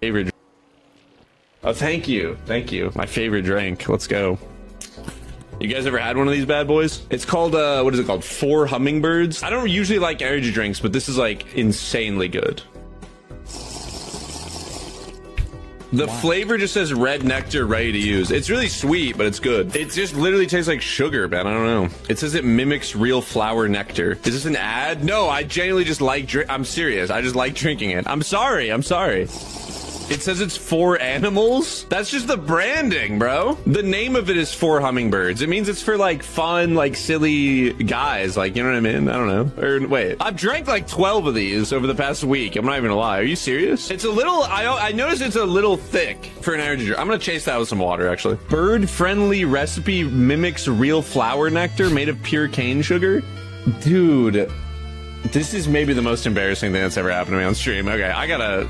Favorite. Oh, thank you. Thank you. My favorite drink. Let's go. You guys ever had one of these bad boys? It's called, what is it called? 4 Hummingbirds. I don't usually like energy drinks, but this is like insanely good. The flavor just says red nectar, ready to use. It's really sweet, but it's good. It just literally tastes like sugar, man. I don't know. It says it mimics real flower nectar. Is this an ad? No, I genuinely just like I'm serious. I just like drinking it. I'm sorry. I'm sorry. It says it's 4 animals. That's just the branding, bro. The name of it is 4 Hummingbirds. It means it's for like fun, like silly guys. Like, you know what I mean? I don't know. Or wait, I've drank like 12 of these over the past week. I'm not even gonna lie. Are you serious? It's a little, I noticed it's a little thick for an energy drink. I'm gonna chase that with some water, actually. Bird-friendly recipe mimics real flower nectar made of pure cane sugar. Dude, this is maybe the most embarrassing thing that's ever happened to me on stream. Okay, I gotta...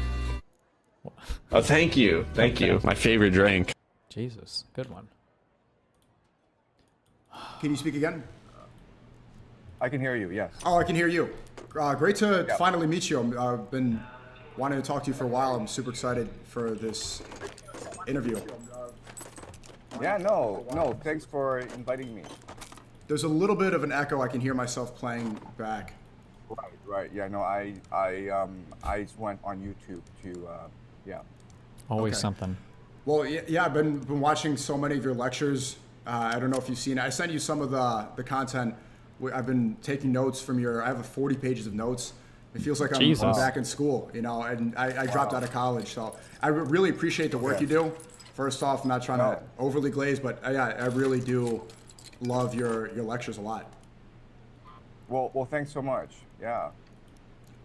Oh, thank you. Thank you. My favorite drink. Jesus, good one. Can you speak again? I can hear you, yes. Oh, I can hear you. Great to finally meet you. I've been wanting to talk to you for a while. I'm super excited for this interview. Yeah, no, thanks for inviting me. There's a little bit of an echo. I can hear myself playing back. Right. Yeah, no, I went on YouTube to, yeah. Always something. Well, yeah, I've been watching so many of your lectures. I don't know if you've seen it. I sent you some of the content. I've been taking notes from I have 40 pages of notes. It feels like I'm back in school, you know, and I dropped out of college. So I really appreciate the work you do. First off, I'm not trying to overly glaze, but I really do love your lectures a lot. Well, thanks so much. Yeah.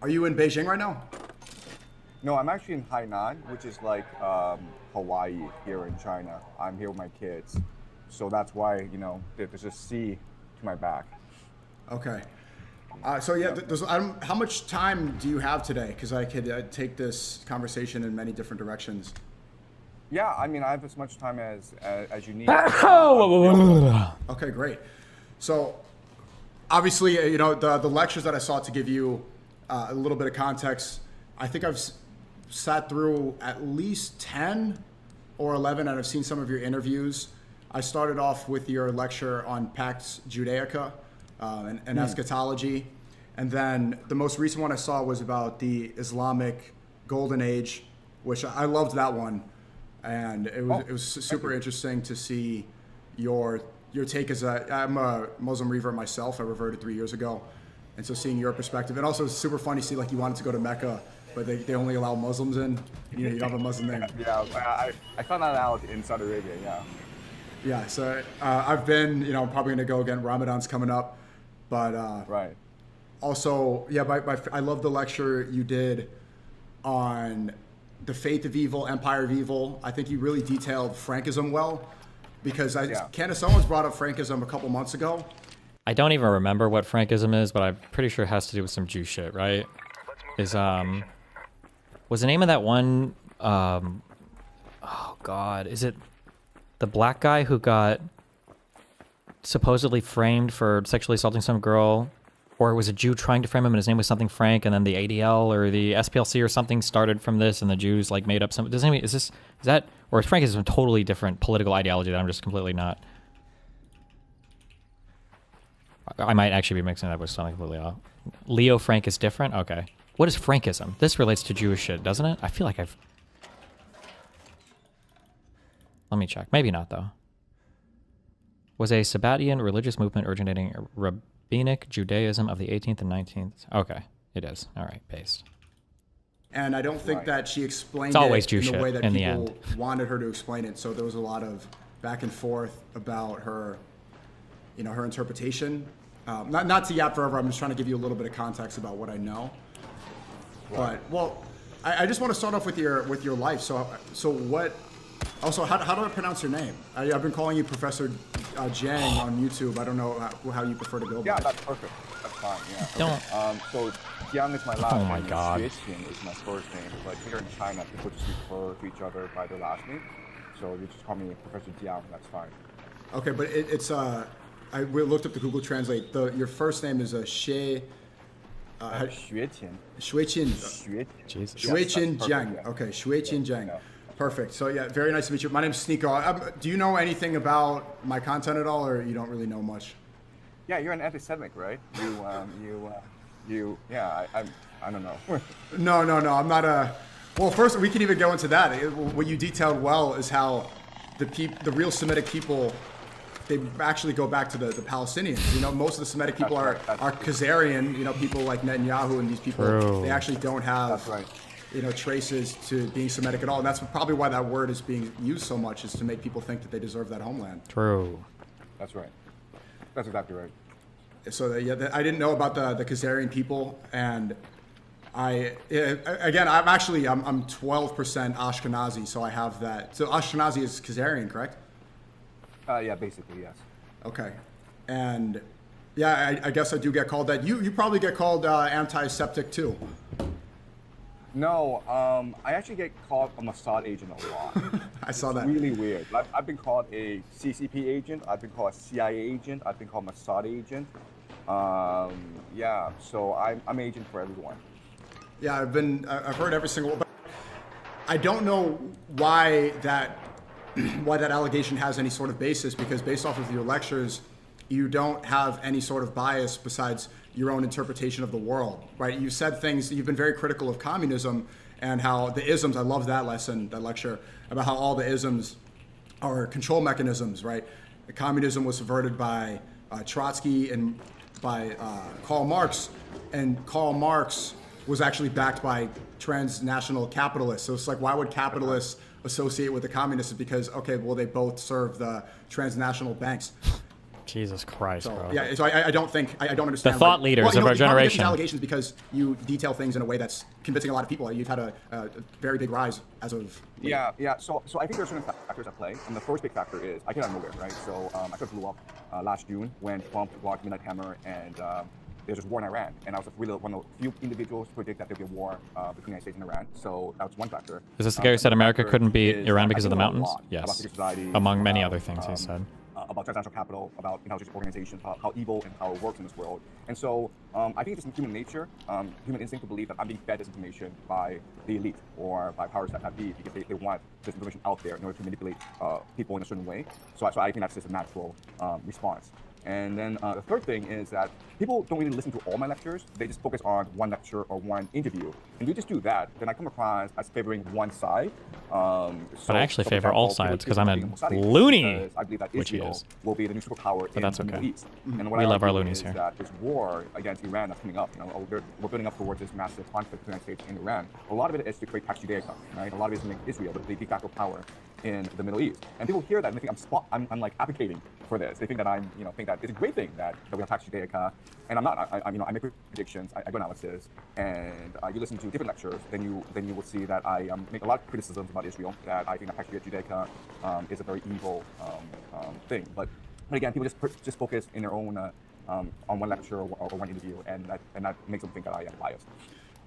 Are you in Beijing right now? No, I'm actually in Hainan, which is like Hawaii here in China. I'm here with my kids. So that's why, you know, there's a sea to my back. Okay. So yeah, how much time do you have today? Because I could take this conversation in many different directions. Yeah, I mean, I have as much time as you need. Okay, great. So obviously, you know, the lectures that I sought to give you a little bit of context, I think I've sat through at least 10 or 11, and I've seen some of your interviews. I started off with your lecture on Pax Judaica and eschatology. And then the most recent one I saw was about the Islamic Golden Age, which I loved that one. And it was super interesting to see your take as I'm a Muslim revert myself. I reverted 3 years ago. And so seeing your perspective, and also it's super funny to see like you wanted to go to Mecca, but they only allow Muslims in. You know, you don't have a Muslim name. Yeah, I found that out in Saudi Arabia, yeah. Yeah, so I've been, you know, I'm probably going to go again. Ramadan's coming up. But right. Also, yeah, I love the lecture you did on the faith of evil, empire of evil. I think you really detailed Frankism well, because someone's brought up Frankism a couple months ago. I don't even remember what Frankism is, but I'm pretty sure it has to do with some Jew shit, right? Was the name of that one, oh God, is it the black guy who got supposedly framed for sexually assaulting some girl, or it was a Jew trying to frame him and his name was something Frank, and then the ADL or the SPLC or something started from this, and the Jews like made up some, is that, or is Frankism a totally different political ideology that I'm just completely not, I might actually be mixing it up with something completely off. Leo Frank is different? Okay. What is Frankism? This relates to Jewish shit, doesn't it? I feel like let me check. Maybe not, though. Was a Sabbatian religious movement originating rabbinic Judaism of the 18th and 19th. Okay, it is. All right, paste. And I don't think that she explained it in the way that people wanted her to explain it. So there was a lot of back and forth about her, you know, her interpretation. Not to yap forever. I'm just trying to give you a little bit of context about what I know. Right. But well, I just want to start off with your life. So what? Also, how do I pronounce your name? I've been calling you Professor Jiang on YouTube. I don't know how you prefer to go. Yeah, that's perfect. That's fine. Yeah. Don't. So Jiang is my last name. Oh my God. Xueqin is my first name. But here in China, people just refer to each other by their last name. So you just call me Professor Jiang. That's fine. Okay, but we looked up the Google Translate. Your first name is Xie Xueqian. Shuiqin. Jesus. Shuiqin that's Jiang. perfect, yeah. Okay, Shuiqin Jiang. Yeah. Perfect. So yeah, very nice to meet you. My name's Sneako. Do you know anything about my content at all, or you don't really know much? Yeah, you're an anti-Semitic, right? I don't know. No, I'm not a. Well, first we can even go into that. What you detailed well is how the real Semitic people, they actually go back to the Palestinians. You know, most of the Semitic people are Khazarian. You know, people like Netanyahu and these people. True. They actually don't have. That's right. You know, traces to being Semitic at all, and that's probably why that word is being used so much, is to make people think that they deserve that homeland. True. That's right. That's exactly right. So I didn't know about the Khazarian people, and I'm 12% Ashkenazi, so I have that. So Ashkenazi is Khazarian, correct? Yeah, basically, yes. Okay, and yeah, I guess I do get called that. You probably get called anti-Septic too. No, I actually get called a Mossad agent a lot. I saw that. Really weird. I've been called a CCP agent. I've been called a CIA agent. I've been called Mossad agent. Yeah, so I'm agent for everyone. Yeah, I've heard every single one, but I don't know why that allegation has any sort of basis, because based off of your lectures, you don't have any sort of bias besides your own interpretation of the world, right? You said things, you've been very critical of communism and how the isms, I love that lecture, about how all the isms are control mechanisms, right? Communism was subverted by Trotsky and by Karl Marx, and Karl Marx was actually backed by transnational capitalists. So it's like, why would capitalists associate with the communists? Because, okay, well, they both serve the transnational banks. Jesus Christ, So bro. yeah, so I don't understand. The thought leaders of our you probably get generation. these allegations because you detail things in a way that's convincing a lot of people. You've had a very big rise as of late. Yeah. So I think there are certain factors at play, and the first big factor is I came out of nowhere, right? So I sort of blew up last June when Trump blocked Midnight Hammer, and there's this war in Iran, and I was really one of the few individuals to predict that there'd be a war between the United States and Iran. So that was one factor. Is this the guy who said America couldn't beat Iran because of the mountains? Yes. About secret societies, Among many other things he said. About transnational capital, about intelligence organizations, how evil and how it works in this world. And so I think it's in human nature, human instinct to believe that I'm being fed this information by the elite or by powers that be, because they want this information out there in order to manipulate people in a certain way. So I think that's just a natural response. And then the third thing is that people don't really listen to all my lectures. They just focus on one lecture or one interview. And if you just do that, then I come across as favoring one side. But I actually favor all sides because I'm a loony, I believe that which he Israel is. will be the new superpower in that's the Middle okay. East. And what We I love our argue loonies is here. that this war against Iran that's coming up, we're building up towards this massive conflict between the United States and Iran. A lot of it is to create Pax Judaica, right? A lot of it is to make Israel the de facto power in the Middle East. And people hear that and they think I'm like advocating for this. They think that think that it's a great thing that we have Pax Judaica, and I'm not. I make predictions, I do analysis, and you listen to different lectures, then you will see that I make a lot of criticisms about Israel. That I think that Pax Judaica is a very evil thing. But again, people just focus in their own on one lecture or one interview, and that makes them think that I am biased.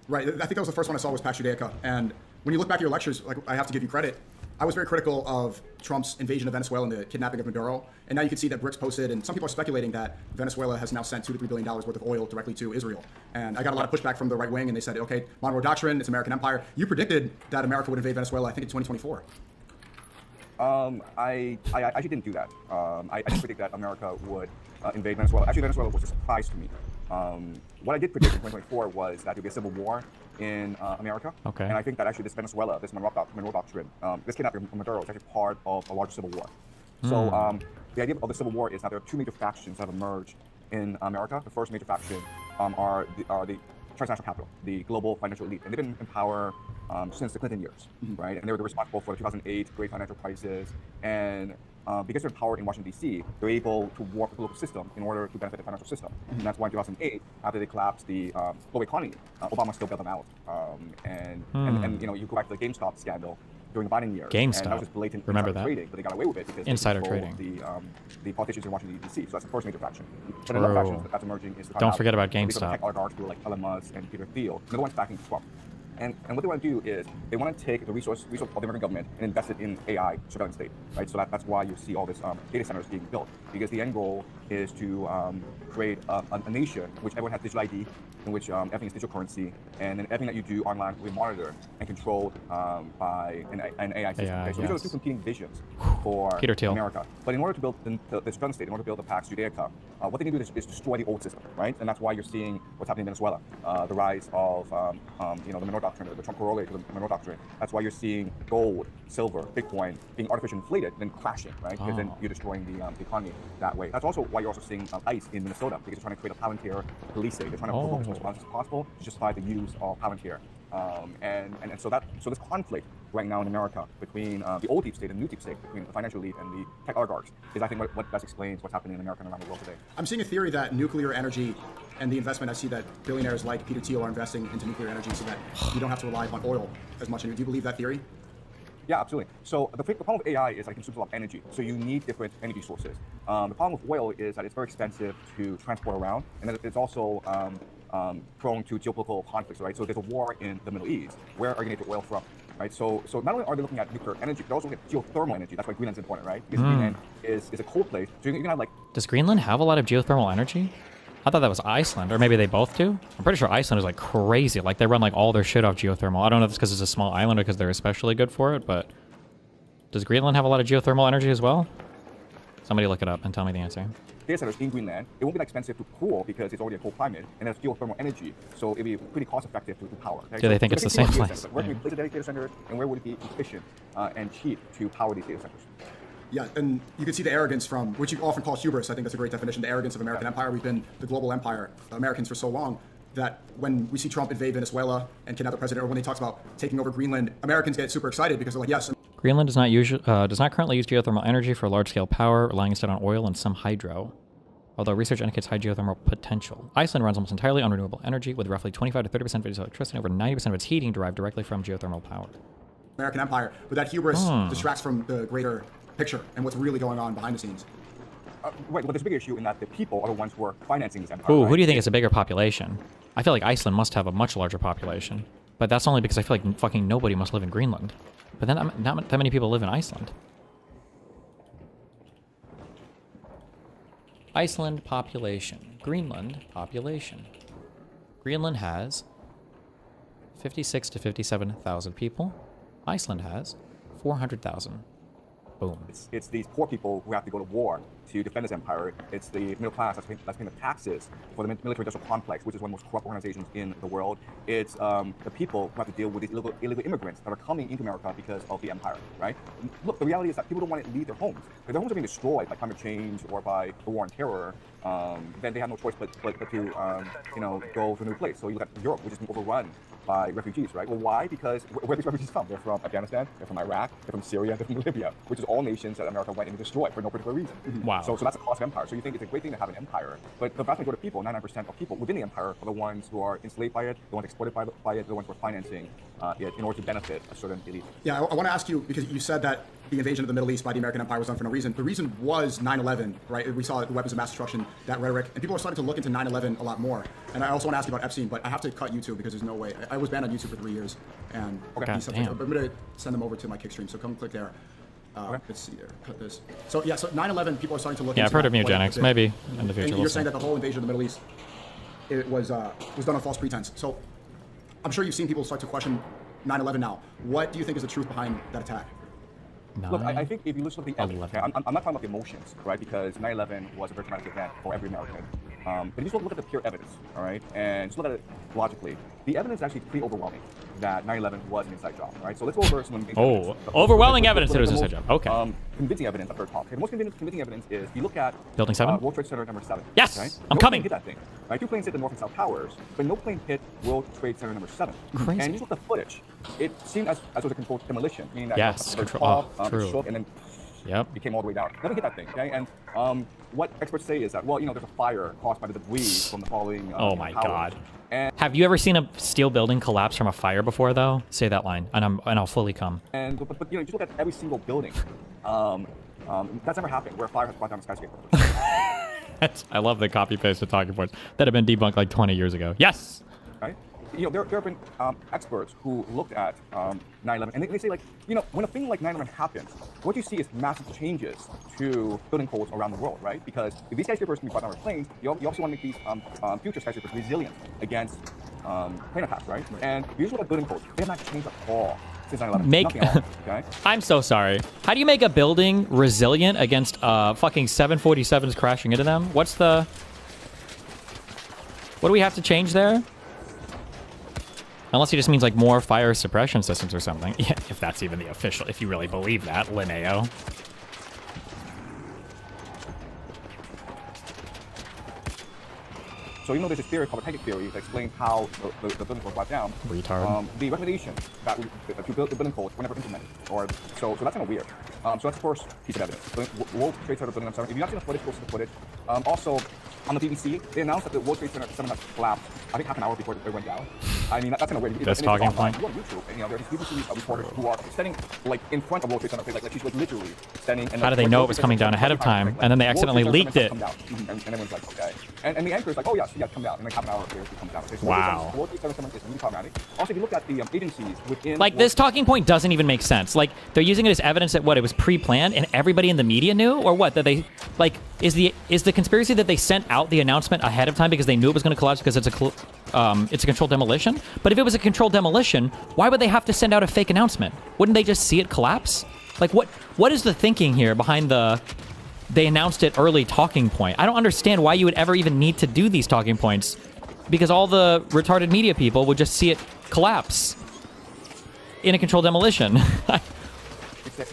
Right. I think that was the first one I saw was Pax Judaica. And when you look back at your lectures, like, I have to give you credit. I was very critical of Trump's invasion of Venezuela and the kidnapping of Maduro. And now you can see that Bricks posted, and some people are speculating that Venezuela has now sent $2 to $3 billion worth of oil directly to Israel. And I got a lot of pushback from the right wing, and they said, okay, Monroe Doctrine, it's American empire. You predicted that America would invade Venezuela, I think, in 2024. I actually didn't do that. I didn't predict that America would invade Venezuela. Actually, Venezuela was a surprise to me. What I did predict in 2024 was that there would be a civil war in America. Okay. And I think that actually this Venezuela, this Monroe Doctrine, this kidnapping of Maduro is actually part of a larger civil war. So the idea of the civil war is that there are two major factions that have emerged in America. The first major faction are the transnational capital, the global financial elite, and they've been in power since the Clinton years, right? And they were responsible for the 2008 great financial crisis. And because they're in power in Washington, D.C., they're able to warp the political system in order to benefit the financial system. And that's why in 2008, after they collapsed the global economy, Obama still bailed them out. And you go back to the GameStop scandal during the Biden years. GameStop. And that was just blatant Remember insider that? trading, but they got away with it because Insider they controlled trading. the politicians in Washington, D.C. So that's the first major faction. But another True. faction that's emerging is the Don't forget about These are the GameStop. tech oligarchs who are like Elon Musk and Peter Thiel. They're the ones backing Trump. And what they want to do is they want to take the resource of the American government and invest it in AI surveillance state, right? So that's why you see all this data centers being built, because the end goal is to create a nation which everyone has digital ID, in which everything is digital currency, and then everything that you do online will be monitored and controlled by an AI system. AI, Okay? So these are the yes. two competing visions for Peter Thiel. America. But in order to build this gun state, in order to build the Pax Judaica, what they can do is destroy the old system, right? And that's why you're seeing what's happening in Venezuela, the rise of the Monroe Doctrine, the Trump corollary to the Monroe Doctrine. That's why you're seeing gold, silver, Bitcoin being artificially inflated, then crashing, right? Because then you're destroying the economy that way. That's also why you're also seeing ICE in Minnesota, because they're trying to create a Palantir police state. They're trying to provoke as much violence as possible to justify the use of Palantir. So this conflict right now in America between the old deep state and the new deep state, between the financial elite and the tech oligarchs, is I think what best explains what's happening in America and around the world today. I'm seeing a theory that nuclear energy and the investment, I see that billionaires like Peter Thiel are investing into nuclear energy so that you don't have to rely on oil as much. Do you believe that theory? Yeah, absolutely. So the problem with AI is that it consumes a lot of energy. So you need different energy sources. The problem with oil is that it's very expensive to transport around, and then it's also prone to geopolitical conflicts, right? So there's a war in the Middle East. Where are you going to get oil from, right? So not only are they looking at nuclear energy, they're also looking at geothermal energy. That's why Greenland's important, right? Because Greenland is a cold place. So you can have like... Does Greenland have a lot of geothermal energy? I thought that was Iceland, or maybe they both do. I'm pretty sure Iceland is like crazy. Like they run like all their shit off geothermal. I don't know if it's because it's a small island or because they're especially good for it, but does Greenland have a lot of geothermal energy as well? Somebody look it up and tell me the answer. Data centers in Greenland, it won't be that expensive to cool because it's already a cold climate, and there's geothermal energy, so it'll be pretty cost effective to power. Okay? Do they think it's the same place? Where can we place a data center, and where would it be efficient and cheap to power these data centers? Yeah, and you can see the arrogance from, which you often call hubris. I think that's a great definition, the arrogance of American empire. We've been the global empire, Americans, for so long that when we see Trump invade Venezuela and kidnap the president, or when he talks about taking over Greenland, Americans get super excited because they're like, yes. Greenland does not currently use geothermal energy for large-scale power, relying instead on oil and some hydro, although research indicates high geothermal potential. Iceland runs almost entirely on renewable energy, with roughly 25 to 30% of its electricity and over 90% of its heating derived directly from geothermal power. American empire, but that hubris distracts from the greater picture and what's really going on behind the scenes. Right, but there's a big issue in that the people are the ones who are financing this empire. Ooh, right? who do you think is a bigger population? I feel like Iceland must have a much larger population, but that's only because I feel like fucking nobody must live in Greenland. But then not that many people live in Iceland. Iceland population. Greenland population. Greenland has 56 to 57,000 people. Iceland has 400,000. Boom. It's these poor people who have to go to war to defend this empire. It's the middle class that's paying the taxes for the military-industrial complex, which is one of the most corrupt organizations in the world. It's the people who have to deal with these illegal immigrants that are coming into America because of the empire, right? Look, the reality is that people don't want to leave their homes. If their homes are being destroyed by climate change or by the war on terror, then they have no choice but to go to a new place. So you look at Europe, which is being overrun by refugees, right? Well, why? Because where these refugees come? They're from Afghanistan, they're from Iraq, they're from Syria, they're from Libya, which is all nations that America went and destroyed for no particular reason. Wow. So that's a cost of empire. So you think it's a great thing to have an empire, but the vast majority of people, 99% of people within the empire, are the ones who are enslaved by it, the ones exploited by it, the ones who are financing it in order to benefit a certain elite. Yeah, I want to ask you, because you said that the invasion of the Middle East by the American empire was done for no reason. The reason was 9/11, right? We saw the weapons of mass destruction, that rhetoric, and people are starting to look into 9/11 a lot more. And I also want to ask you about Epstein, but I have to cut YouTube because there's no way. I was banned on YouTube for 3 years, and God but damn. I'm going to send them over to my Kickstream, so come click there. Let's see there. Cut this. So yeah, so 9/11, people are starting to look. Yeah, into I've heard of that quite a eugenics. bit. Maybe in the future. And We'll you're see. saying that the whole invasion of the Middle East, it was done on false pretense. So I'm sure you've seen people start to question 9/11 now. What do you think is the truth behind that attack? Look, I think if you listen to the evidence, 11. okay, I'm not talking about the emotions, right? Because 9/11 was a very traumatic event for every American. But just look at the pure evidence, all right? And just look at it logically. The evidence is actually pretty overwhelming that 9/11 was an inside job, right? So let's go over some of the Overwhelming evidence that it was an inside job. Okay. Convincing evidence at third top. Okay, the most convincing evidence is you look at Building 7? World Trade Center number 7. Yes, right? I'm No coming. plane hit that thing, right? 2 planes hit the North and South Towers, but no plane hit World Trade Center number 7. Crazy. And you look at the footage, it seemed as it was a controlled demolition, meaning that Yes, the control- top true. shook and then Yep. it came all the way down. Never hit that thing, okay? And what experts say is that, well, there's a fire caused by the debris from the falling Oh my towers. God. And Have you ever seen a steel building collapse from a fire before, though? Say that line, and I'll fully come. but just look at every single building. That's never happened where a fire has brought down a skyscraper. I love the copy paste of talking points that have been debunked like 20 years ago. Yes. Right? there have been experts who looked at 9/11, and they say, like, when a thing like 9/11 happens, what you see is massive changes to building codes around the world, right? Because if these skyscrapers can be brought down with planes, you also want to make these future skyscrapers resilient against plane attacks, right? And usually, building codes, they have not changed at all since 9/11. Nothing at all, okay? I'm so sorry. How do you make a building resilient against fucking 747s crashing into them? What do we have to change there? Unless he just means like more fire suppression systems or something. Yeah, if that's even the official, if you really believe that, Linneo. So there's this theory called the pancake theory that explains how the building codes brought down. Retard. The recommendation to build the building codes were never implemented, so that's kind of weird. So that's the first piece of evidence. World Trade Center building 7. If you've not seen the footage, go see the footage. Also, on the BBC, they announced that the World Trade Center 7 had collapsed, I think half an hour before it went down. I mean, that's kind of weird. That's talking point. On YouTube, and there are these BBC reporters who are standing like in front of World Trade Center, like she's like literally standing. And how do they know it was coming down ahead of time, and then they accidentally leaked it? And everyone's like, okay. And the anchor is like, oh yes, come down. And like half an hour later, it comes down. Okay, so wow. World Trade Center is really problematic. Also, if you look at the agencies within, like, this talking point doesn't even make sense. Like, they're using it as evidence that it was pre-planned and everybody in the media knew, or what? That they like is the conspiracy that they sent out the announcement ahead of time because they knew it was going to collapse because it's a controlled demolition? But if it was a controlled demolition, why would they have to send out a fake announcement? Wouldn't they just see it collapse? Like, what is the thinking here behind they announced it early talking point? I don't understand why you would ever even need to do these talking points, because all the retarded media people would just see it collapse in a controlled demolition.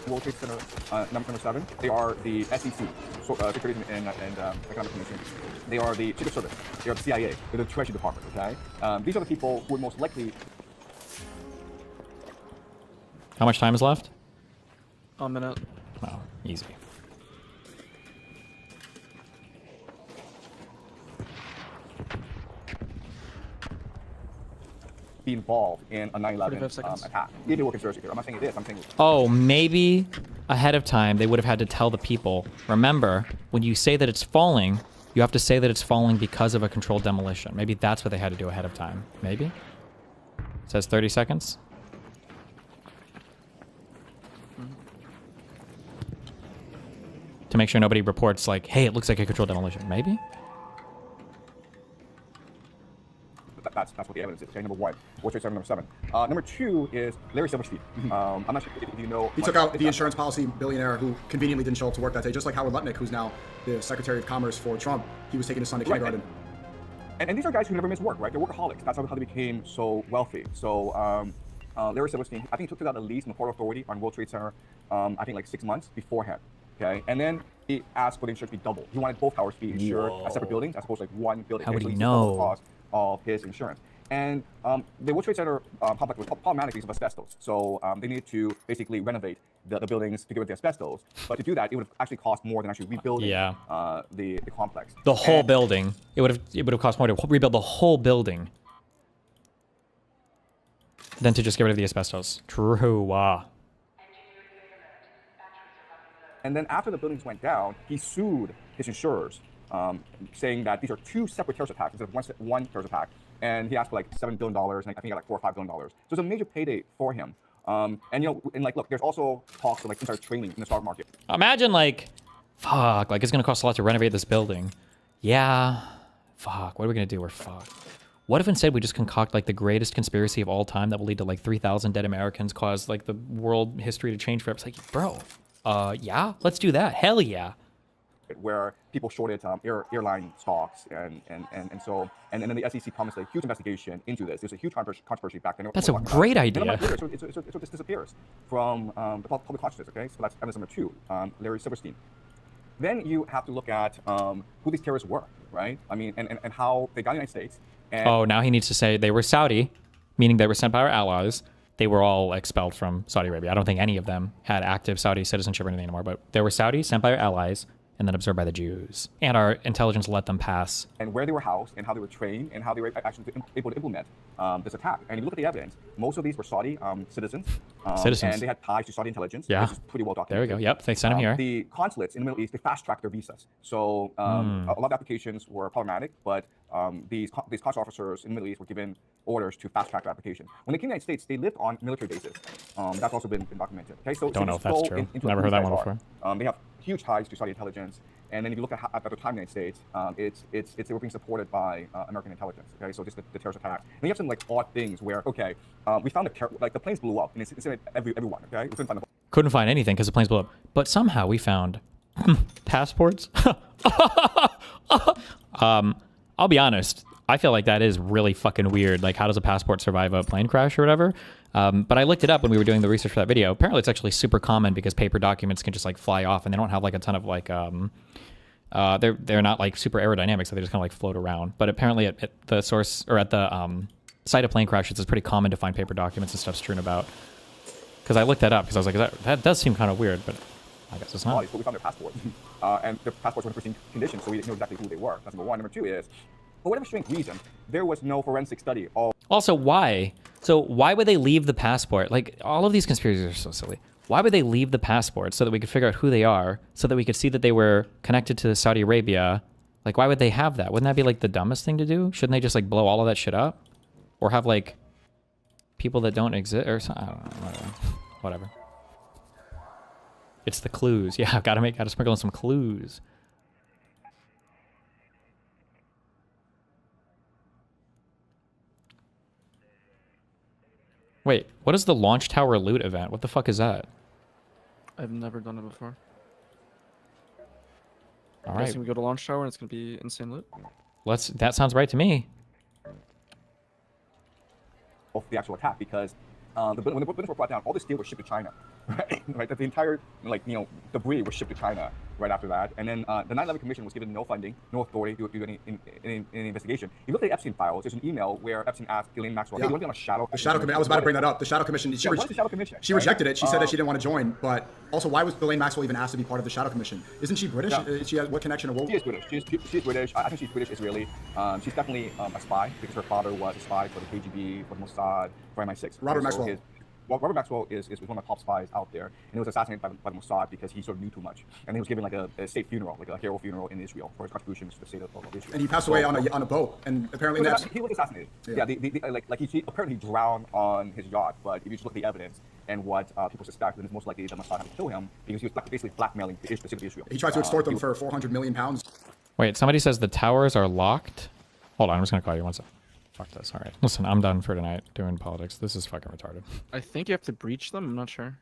World Trade Center number 7. They are the SEC, Securities and Economic Commission. They are the Secret Service. They are the CIA. They're the Treasury Department. Okay, these are the people who are most likely. How much time is left? A minute. Oh, easy. Be involved in a 9/11 attack. Maybe we're conspiracy here. I'm not saying it is. I'm saying. Oh, maybe ahead of time they would have had to tell the people. Remember, when you say that it's falling, you have to say that it's falling because of a controlled demolition. Maybe that's what they had to do ahead of time. Maybe. It says 30 seconds. To make sure nobody reports like, hey, it looks like a controlled demolition. Maybe. That's what the evidence is. Okay, number 1, World Trade Center number 7. Number 2 is Larry Silverstein. I'm not sure if you know. He took out the insurance policy billionaire who conveniently didn't show up to work that day, just like Howard Lutnick, who's now the Secretary of Commerce for Trump. He was taking his son to kindergarten. And these are guys who never miss work, right? They're workaholics. That's how they became so wealthy. So Larry Silverstein, I think he took out a lease in the Port Authority on World Trade Center, I think like 6 months beforehand. Okay, and then he asked for the insurance to be doubled. He wanted both towers to be insured as separate buildings, as opposed to like one building. How would he know? The cost of his insurance. And the World Trade Center complex was problematic because of asbestos. So they needed to basically renovate the buildings to get rid of the asbestos. But to do that, it would have actually cost more than actually rebuilding the complex. The whole building. It would have cost more to rebuild the whole building than to just get rid of the asbestos. True. And then after the buildings went down, he sued his insurers, saying that these are 2 separate terrorist attacks instead of one terrorist attack. And he asked for like $7 billion, and I think he got like $4 or $5 billion. So it's a major payday for him. And like, look, there's also talks of like insider trading in the stock market. Imagine like, fuck, like it's gonna cost a lot to renovate this building. Yeah, fuck, what are we gonna do? We're fucked. What if instead we just concoct like the greatest conspiracy of all time that will lead to like 3,000 dead Americans, cause like the world history to change forever? It's like, bro, yeah, let's do that. Hell yeah. Where people shorted airline stocks, and then the SEC promised a huge investigation into this. There's a huge controversy back then. That's a great idea. So this disappears from the public consciousness. Okay, so that's evidence number 2, Larry Silverstein. Then you have to look at who these terrorists were, right? I mean, and how they got in the United States. And now he needs to say they were Saudi, meaning they were sent by our allies. They were all expelled from Saudi Arabia. I don't think any of them had active Saudi citizenship or anything anymore, but they were Saudi, sent by our allies, and then absorbed by the Jews. And our intelligence let them pass. And where they were housed, and how they were trained, and how they were actually able to implement this attack. And if you look at the evidence, most of these were Saudi citizens. Citizens. And they had ties to Saudi intelligence. Yeah. Which is pretty well There we documented. go. Yep, they sent them here. The consulates in the Middle East, they fast-tracked their visas. So a lot of applications were problematic, but these consular officers in the Middle East were given orders to fast-track their application. When they came to the United States, they lived on military bases. That's also been documented. Okay, so Don't know if that's true. Never heard that one before. They have huge ties to Saudi intelligence. And then if you look at the time in the United States, they were being supported by American intelligence. Okay, so just the terrorist attack. And you have some like odd things where, okay, we found the planes blew up, and it's everyone. Okay, we Couldn't find anything because the planes blew up. But somehow we found passports. I'll be honest. I feel like that is really fucking weird. Like, how does a passport survive a plane crash or whatever? But I looked it up when we were doing the research for that video. Apparently, it's actually super common because paper documents can just like fly off, and they don't have like a ton of like they're not like super aerodynamic, so they just kind of like float around. But apparently, at the source or at the site of plane crashes, it's pretty common to find paper documents and stuff strewn about. Because I looked that up because I was like, that does seem kind of weird, but I guess it's not. But we found their passports, and their passports were in pristine condition, so we didn't know exactly who they were. That's number one. Number two is, for whatever strange reason, there was no forensic study. Also, why? So why would they leave the passport? Like, all of these conspiracies are so silly. Why would they leave the passport so that we could figure out who they are, so that we could see that they were connected to Saudi Arabia? Like, why would they have that? Wouldn't that be like the dumbest thing to do? Shouldn't they just like blow all of that shit up? Or have like people that don't exist or something? I don't know. Whatever. It's the clues. Yeah, gotta sprinkle in some clues. Wait, what is the launch tower loot event? What the fuck is that? I've never done it before. All I'm right, guessing we go to launch tower and it's gonna be insane loot. that sounds right to me. Of the actual attack, because when the buildings were brought down, all the steel was shipped to China, right? Right, that the entire debris was shipped to China right after that. And then the 9/11 Commission was given no funding, no authority to do any investigation. If you look at the Epstein files, there's an email where Epstein asked Ghislaine Maxwell, "Hey, you want to be on a shadow?" The Shadow Commission. I was about to bring that up. The Shadow Commission. What is the Shadow Commission? She rejected it. She said that she didn't want to join. But also, why was Ghislaine Maxwell even asked to be part of the Shadow Commission? Isn't she British? Yeah. She has what connection to? She is British. She's British. I think she's British Israeli. She's definitely a spy because her father was a spy for the KGB, for the Mossad, for MI6. Robert Maxwell. Robert Maxwell is one of the top spies out there, and he was assassinated by the Mossad because he sort of knew too much, and he was given like a state funeral, like a hero funeral in Israel for his contributions to the state of Israel. And he passed away on a boat, and apparently he was assassinated. Yeah, he apparently drowned on his yacht, but if you just look at the evidence and what people suspect, then it's most likely that Mossad had to kill him because he was basically blackmailing the city of Israel. He tried to extort them for 400 million pounds. Wait, somebody says the towers are locked. Hold on, I'm just gonna call you one second. Fuck this. All right. Listen, I'm done for tonight doing politics. This is fucking retarded. I think you have to breach them. I'm not sure.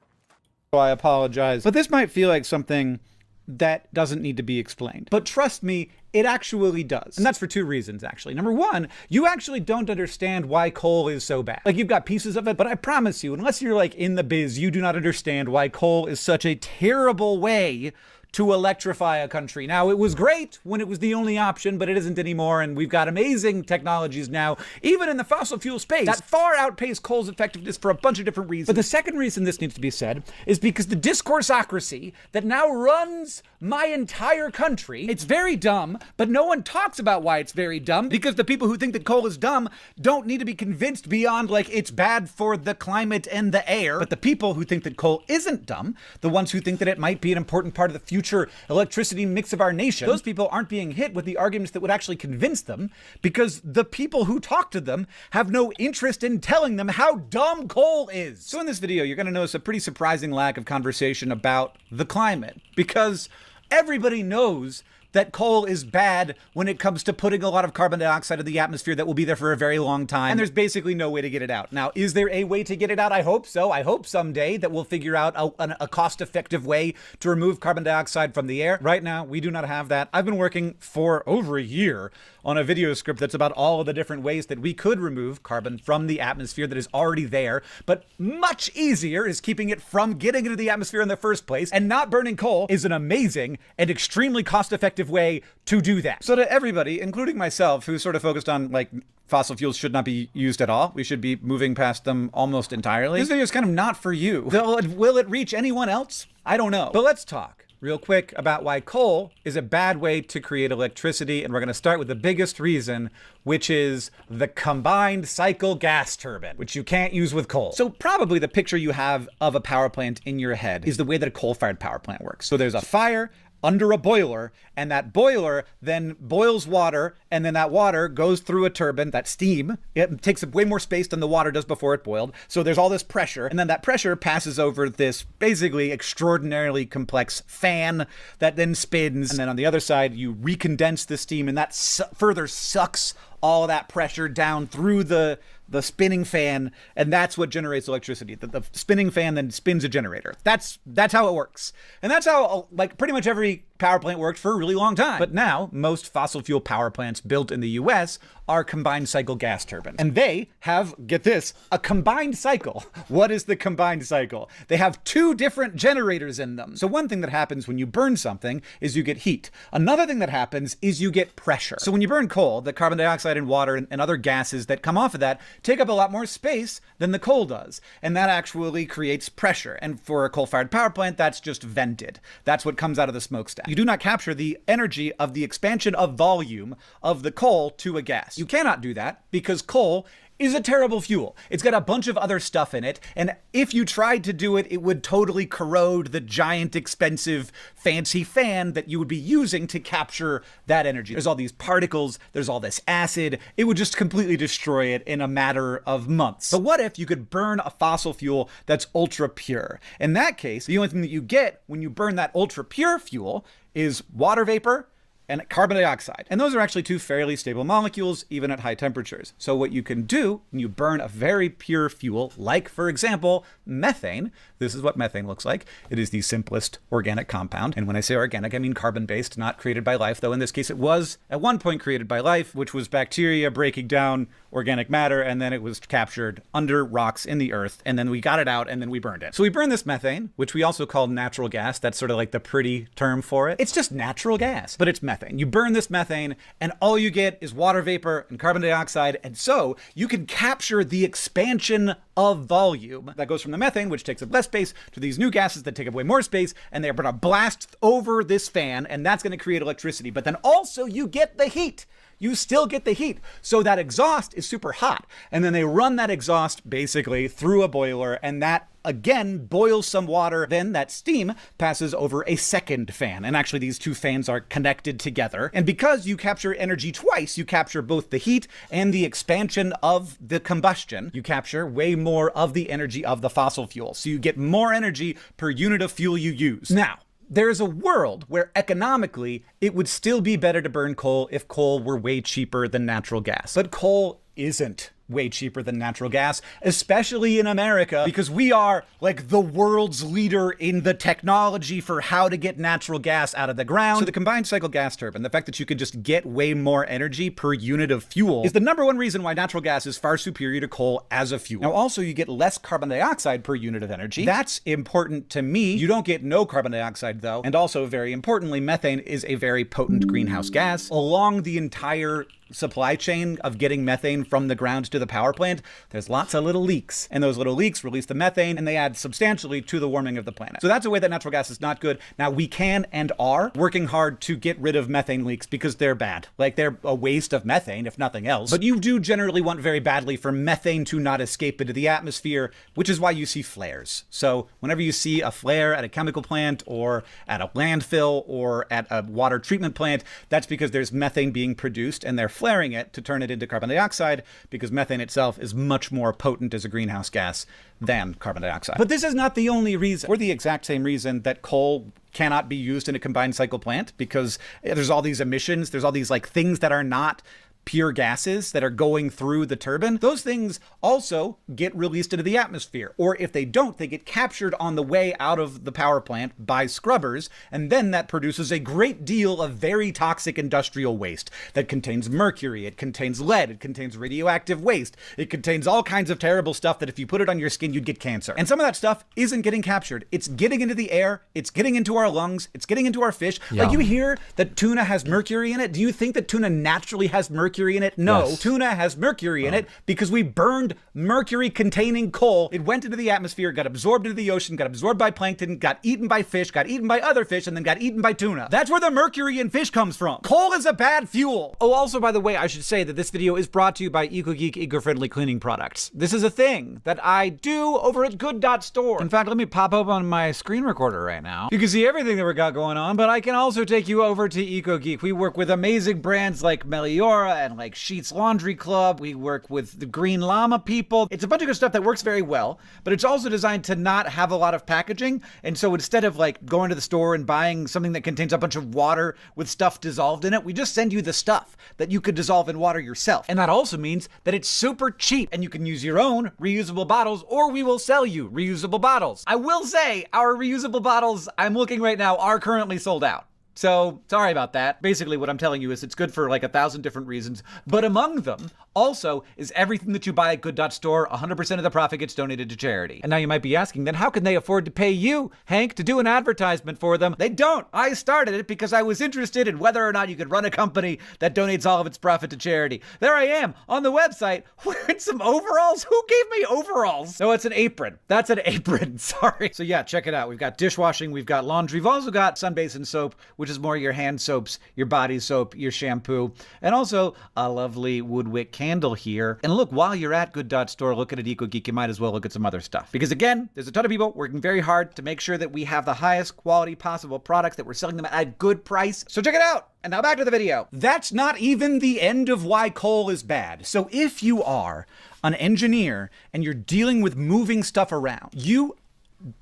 So I apologize. But this might feel like something that doesn't need to be explained. But trust me, it actually does. And that's for two reasons, actually. Number one, you actually don't understand why coal is so bad. Like, you've got pieces of it, but I promise you, unless you're like in the biz, you do not understand why coal is such a terrible way to electrify a country. Now, it was great when it was the only option, but it isn't anymore, and we've got amazing technologies now, even in the fossil fuel space, that far outpace coal's effectiveness for a bunch of different reasons. But the second reason this needs to be said is because the discoursocracy that now runs my entire country, it's very dumb, but no one talks about why it's very dumb, because the people who think that coal is dumb don't need to be convinced beyond, like, it's bad for the climate and the air. But the people who think that coal isn't dumb, the ones who think that it might be an important part of the future electricity mix of our nation, those people aren't being hit with the arguments that would actually convince them, because the people who talk to them have no interest in telling them how dumb coal is. So in this video, you're going to notice a pretty surprising lack of conversation about the climate, because everybody knows that coal is bad when it comes to putting a lot of carbon dioxide in the atmosphere that will be there for a very long time. And there's basically no way to get it out. Now, is there a way to get it out? I hope so. I hope someday that we'll figure out a cost-effective way to remove carbon dioxide from the air. Right now, we do not have that. I've been working for over a year on a video script that's about all of the different ways that we could remove carbon from the atmosphere that is already there. But much easier is keeping it from getting into the atmosphere in the first place. And not burning coal is an amazing and extremely cost-effective way to do that. So to everybody, including myself, who's sort of focused on, like, fossil fuels should not be used at all, we should be moving past them almost entirely, this video is kind of not for you. Will it reach anyone else? I don't know. But let's talk real quick about why coal is a bad way to create electricity. And we're going to start with the biggest reason, which is the combined cycle gas turbine, which you can't use with coal. So probably the picture you have of a power plant in your head is the way that a coal-fired power plant works. So there's a fire under a boiler, and that boiler then boils water, and then that water goes through a turbine, that steam. It takes up way more space than the water does before it boiled. So there's all this pressure, and then that pressure passes over this basically extraordinarily complex fan that then spins. And then on the other side, you recondense the steam, and that further sucks all that pressure down through the spinning fan, and that's what generates electricity. The spinning fan then spins a generator. That's how it works. And that's how, like, pretty much every power plant worked for a really long time. But now, most fossil fuel power plants built in the US are combined cycle gas turbines. And they have, get this, a combined cycle. What is the combined cycle? They have two different generators in them. So one thing that happens when you burn something is you get heat. Another thing that happens is you get pressure. So when you burn coal, the carbon dioxide and water and other gases that come off of that take up a lot more space than the coal does. And that actually creates pressure. And for a coal-fired power plant, that's just vented. That's what comes out of the smokestack. You do not capture the energy of the expansion of volume of the coal to a gas. You cannot do that because coal is a terrible fuel. It's got a bunch of other stuff in it, and if you tried to do it, it would totally corrode the giant, expensive, fancy fan that you would be using to capture that energy. There's all these particles, there's all this acid. It would just completely destroy it in a matter of months. But what if you could burn a fossil fuel that's ultra pure? In that case, the only thing that you get when you burn that ultra pure fuel is water vapor and carbon dioxide. And those are actually two fairly stable molecules, even at high temperatures. So what you can do when you burn a very pure fuel, like, for example, methane, this is what methane looks like. It is the simplest organic compound. And when I say organic, I mean carbon-based, not created by life, though in this case it was at one point created by life, which was bacteria breaking down organic matter, and then it was captured under rocks in the earth, and then we got it out, and then we burned it. So we burned this methane, which we also call natural gas. That's sort of like the pretty term for it. It's just natural gas, but it's methane. You burn this methane, and all you get is water vapor and carbon dioxide, and so you can capture the expansion of volume that goes from the methane, which takes up less space, to these new gases that take up way more space, and they're going to blast over this fan, and that's going to create electricity. But then also you get the heat. You still get the heat. So that exhaust is super hot. And then they run that exhaust basically through a boiler, and that again boils some water. Then that steam passes over a second fan. And actually these two fans are connected together. And because you capture energy twice, you capture both the heat and the expansion of the combustion. You capture way more of the energy of the fossil fuel. So you get more energy per unit of fuel you use. Now, there is a world where economically it would still be better to burn coal if coal were way cheaper than natural gas. But coal isn't way cheaper than natural gas, especially in America, because we are like the world's leader in the technology for how to get natural gas out of the ground. So the combined cycle gas turbine, the fact that you can just get way more energy per unit of fuel, is the number one reason why natural gas is far superior to coal as a fuel. Now also you get less carbon dioxide per unit of energy. That's important to me. You don't get no carbon dioxide though. And also very importantly, methane is a very potent greenhouse gas. Along the entire supply chain of getting methane from the ground to the power plant, there's lots of little leaks, and those little leaks release the methane, and they add substantially to the warming of the planet. So that's a way that natural gas is not good. Now we can and are working hard to get rid of methane leaks because they're bad. Like, they're a waste of methane, if nothing else. But you do generally want very badly for methane to not escape into the atmosphere, which is why you see flares. So whenever you see a flare at a chemical plant or at a landfill or at a water treatment plant, that's because there's methane being produced, and they're flaring it to turn it into carbon dioxide, because methane itself is much more potent as a greenhouse gas than carbon dioxide. But this is not the only reason, or the exact same reason, that coal cannot be used in a combined cycle plant, because there's all these emissions, there's all these like things that are not pure gases that are going through the turbine. Those things also get released into the atmosphere, or if they don't, they get captured on the way out of the power plant by scrubbers, and then that produces a great deal of very toxic industrial waste that contains mercury, it contains lead, it contains radioactive waste, it contains all kinds of terrible stuff that if you put it on your skin, you'd get cancer. And some of that stuff isn't getting captured. It's getting into the air, it's getting into our lungs, it's getting into our fish. Yeah. Like, you hear that tuna has mercury in it. Do you think that tuna naturally has mercury mercury in it? No. Yes. Tuna has mercury in it because we burned mercury-containing coal. It went into the atmosphere, got absorbed into the ocean, got absorbed by plankton, got eaten by fish, got eaten by other fish, and then got eaten by tuna. That's where the mercury in fish comes from. Coal is a bad fuel. Oh, also, by the way, I should say that this video is brought to you by EcoGeek eco-friendly cleaning products. This is a thing that I do over at good.store. In fact, let me pop open my screen recorder right now. You can see everything that we got going on, but I can also take you over to EcoGeek. We work with amazing brands like Meliora and like Sheets Laundry Club. We work with the Green Llama people. It's a bunch of good stuff that works very well, but it's also designed to not have a lot of packaging. And so instead of like going to the store and buying something that contains a bunch of water with stuff dissolved in it, we just send you the stuff that you could dissolve in water yourself. And that also means that it's super cheap and you can use your own reusable bottles, or we will sell you reusable bottles. I will say our reusable bottles, I'm looking right now, are currently sold out. So, sorry about that. Basically, what I'm telling you is it's good for like 1,000 different reasons, but among them also is everything that you buy at good.store, 100% of the profit gets donated to charity. And now you might be asking, then how can they afford to pay you, Hank, to do an advertisement for them? They don't. I started it because I was interested in whether or not you could run a company that donates all of its profit to charity. There I am on the website wearing some overalls. Who gave me overalls? No, it's an apron. That's an apron. Sorry. So yeah, check it out. We've got dishwashing. We've got laundry. We've also got Sunbasin soap, which is more your hand soaps, your body soap, your shampoo, and also a lovely woodwick candle here. And look, while you're at good.store looking at EcoGeek, you might as well look at some other stuff. Because again, there's a ton of people working very hard to make sure that we have the highest quality possible products, that we're selling them at a good price. So check it out. And now back to the video. That's not even the end of why coal is bad. So if you are an engineer and you're dealing with moving stuff around, you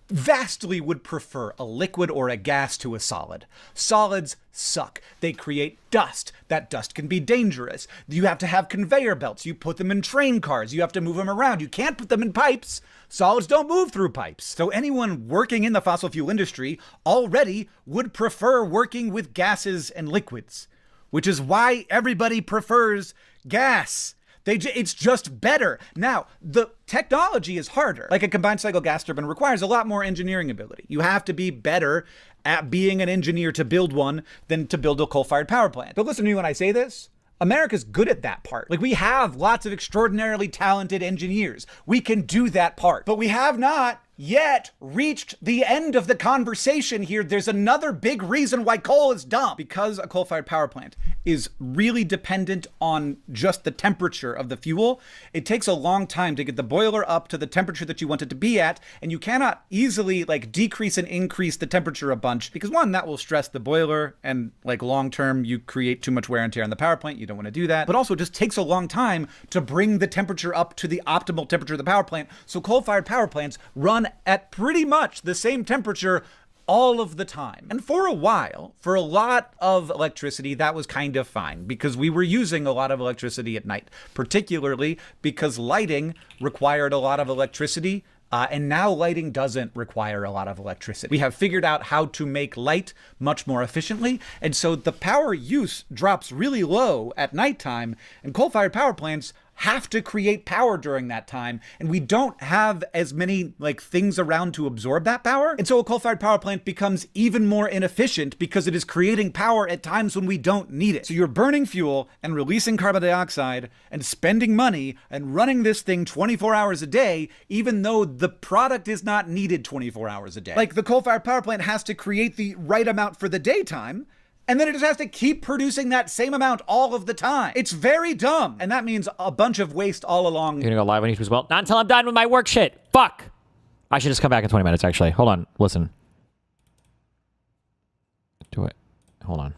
vastly would prefer a liquid or a gas to a solid. Solids suck. They create dust. That dust can be dangerous. You have to have conveyor belts. You put them in train cars. You have to move them around. You can't put them in pipes. Solids don't move through pipes. So anyone working in the fossil fuel industry already would prefer working with gases and liquids, which is why everybody prefers gas. It's just better. Now, the technology is harder. Like a combined cycle gas turbine requires a lot more engineering ability. You have to be better at being an engineer to build one than to build a coal-fired power plant. But listen to me when I say this. America's good at that part. Like, we have lots of extraordinarily talented engineers. We can do that part. But we have not yet reached the end of the conversation here. There's another big reason why coal is dumb. Because a coal-fired power plant is really dependent on just the temperature of the fuel, it takes a long time to get the boiler up to the temperature that you want it to be at, and you cannot easily like decrease and increase the temperature a bunch, because one, that will stress the boiler, and like long term you create too much wear and tear on the power plant. You don't want to do that. But also it just takes a long time to bring the temperature up to the optimal temperature of the power plant. So coal-fired power plants run at pretty much the same temperature all of the time. And for a while, for a lot of electricity, that was kind of fine because we were using a lot of electricity at night, particularly because lighting required a lot of electricity. And now lighting doesn't require a lot of electricity. We have figured out how to make light much more efficiently. And so the power use drops really low at nighttime, and coal-fired power plants have to create power during that time, and we don't have as many like things around to absorb that power. And so a coal-fired power plant becomes even more inefficient because it is creating power at times when we don't need it. So you're burning fuel and releasing carbon dioxide and spending money and running this thing 24 hours a day, even though the product is not needed 24 hours a day. Like the coal-fired power plant has to create the right amount for the daytime, and then it just has to keep producing that same amount all of the time. It's very dumb. And that means a bunch of waste all along. You're gonna go live on YouTube as well? Not until I'm done with my work shit. Fuck. I should just come back in 20 minutes, actually. Hold on. Listen. Do it. Hold on.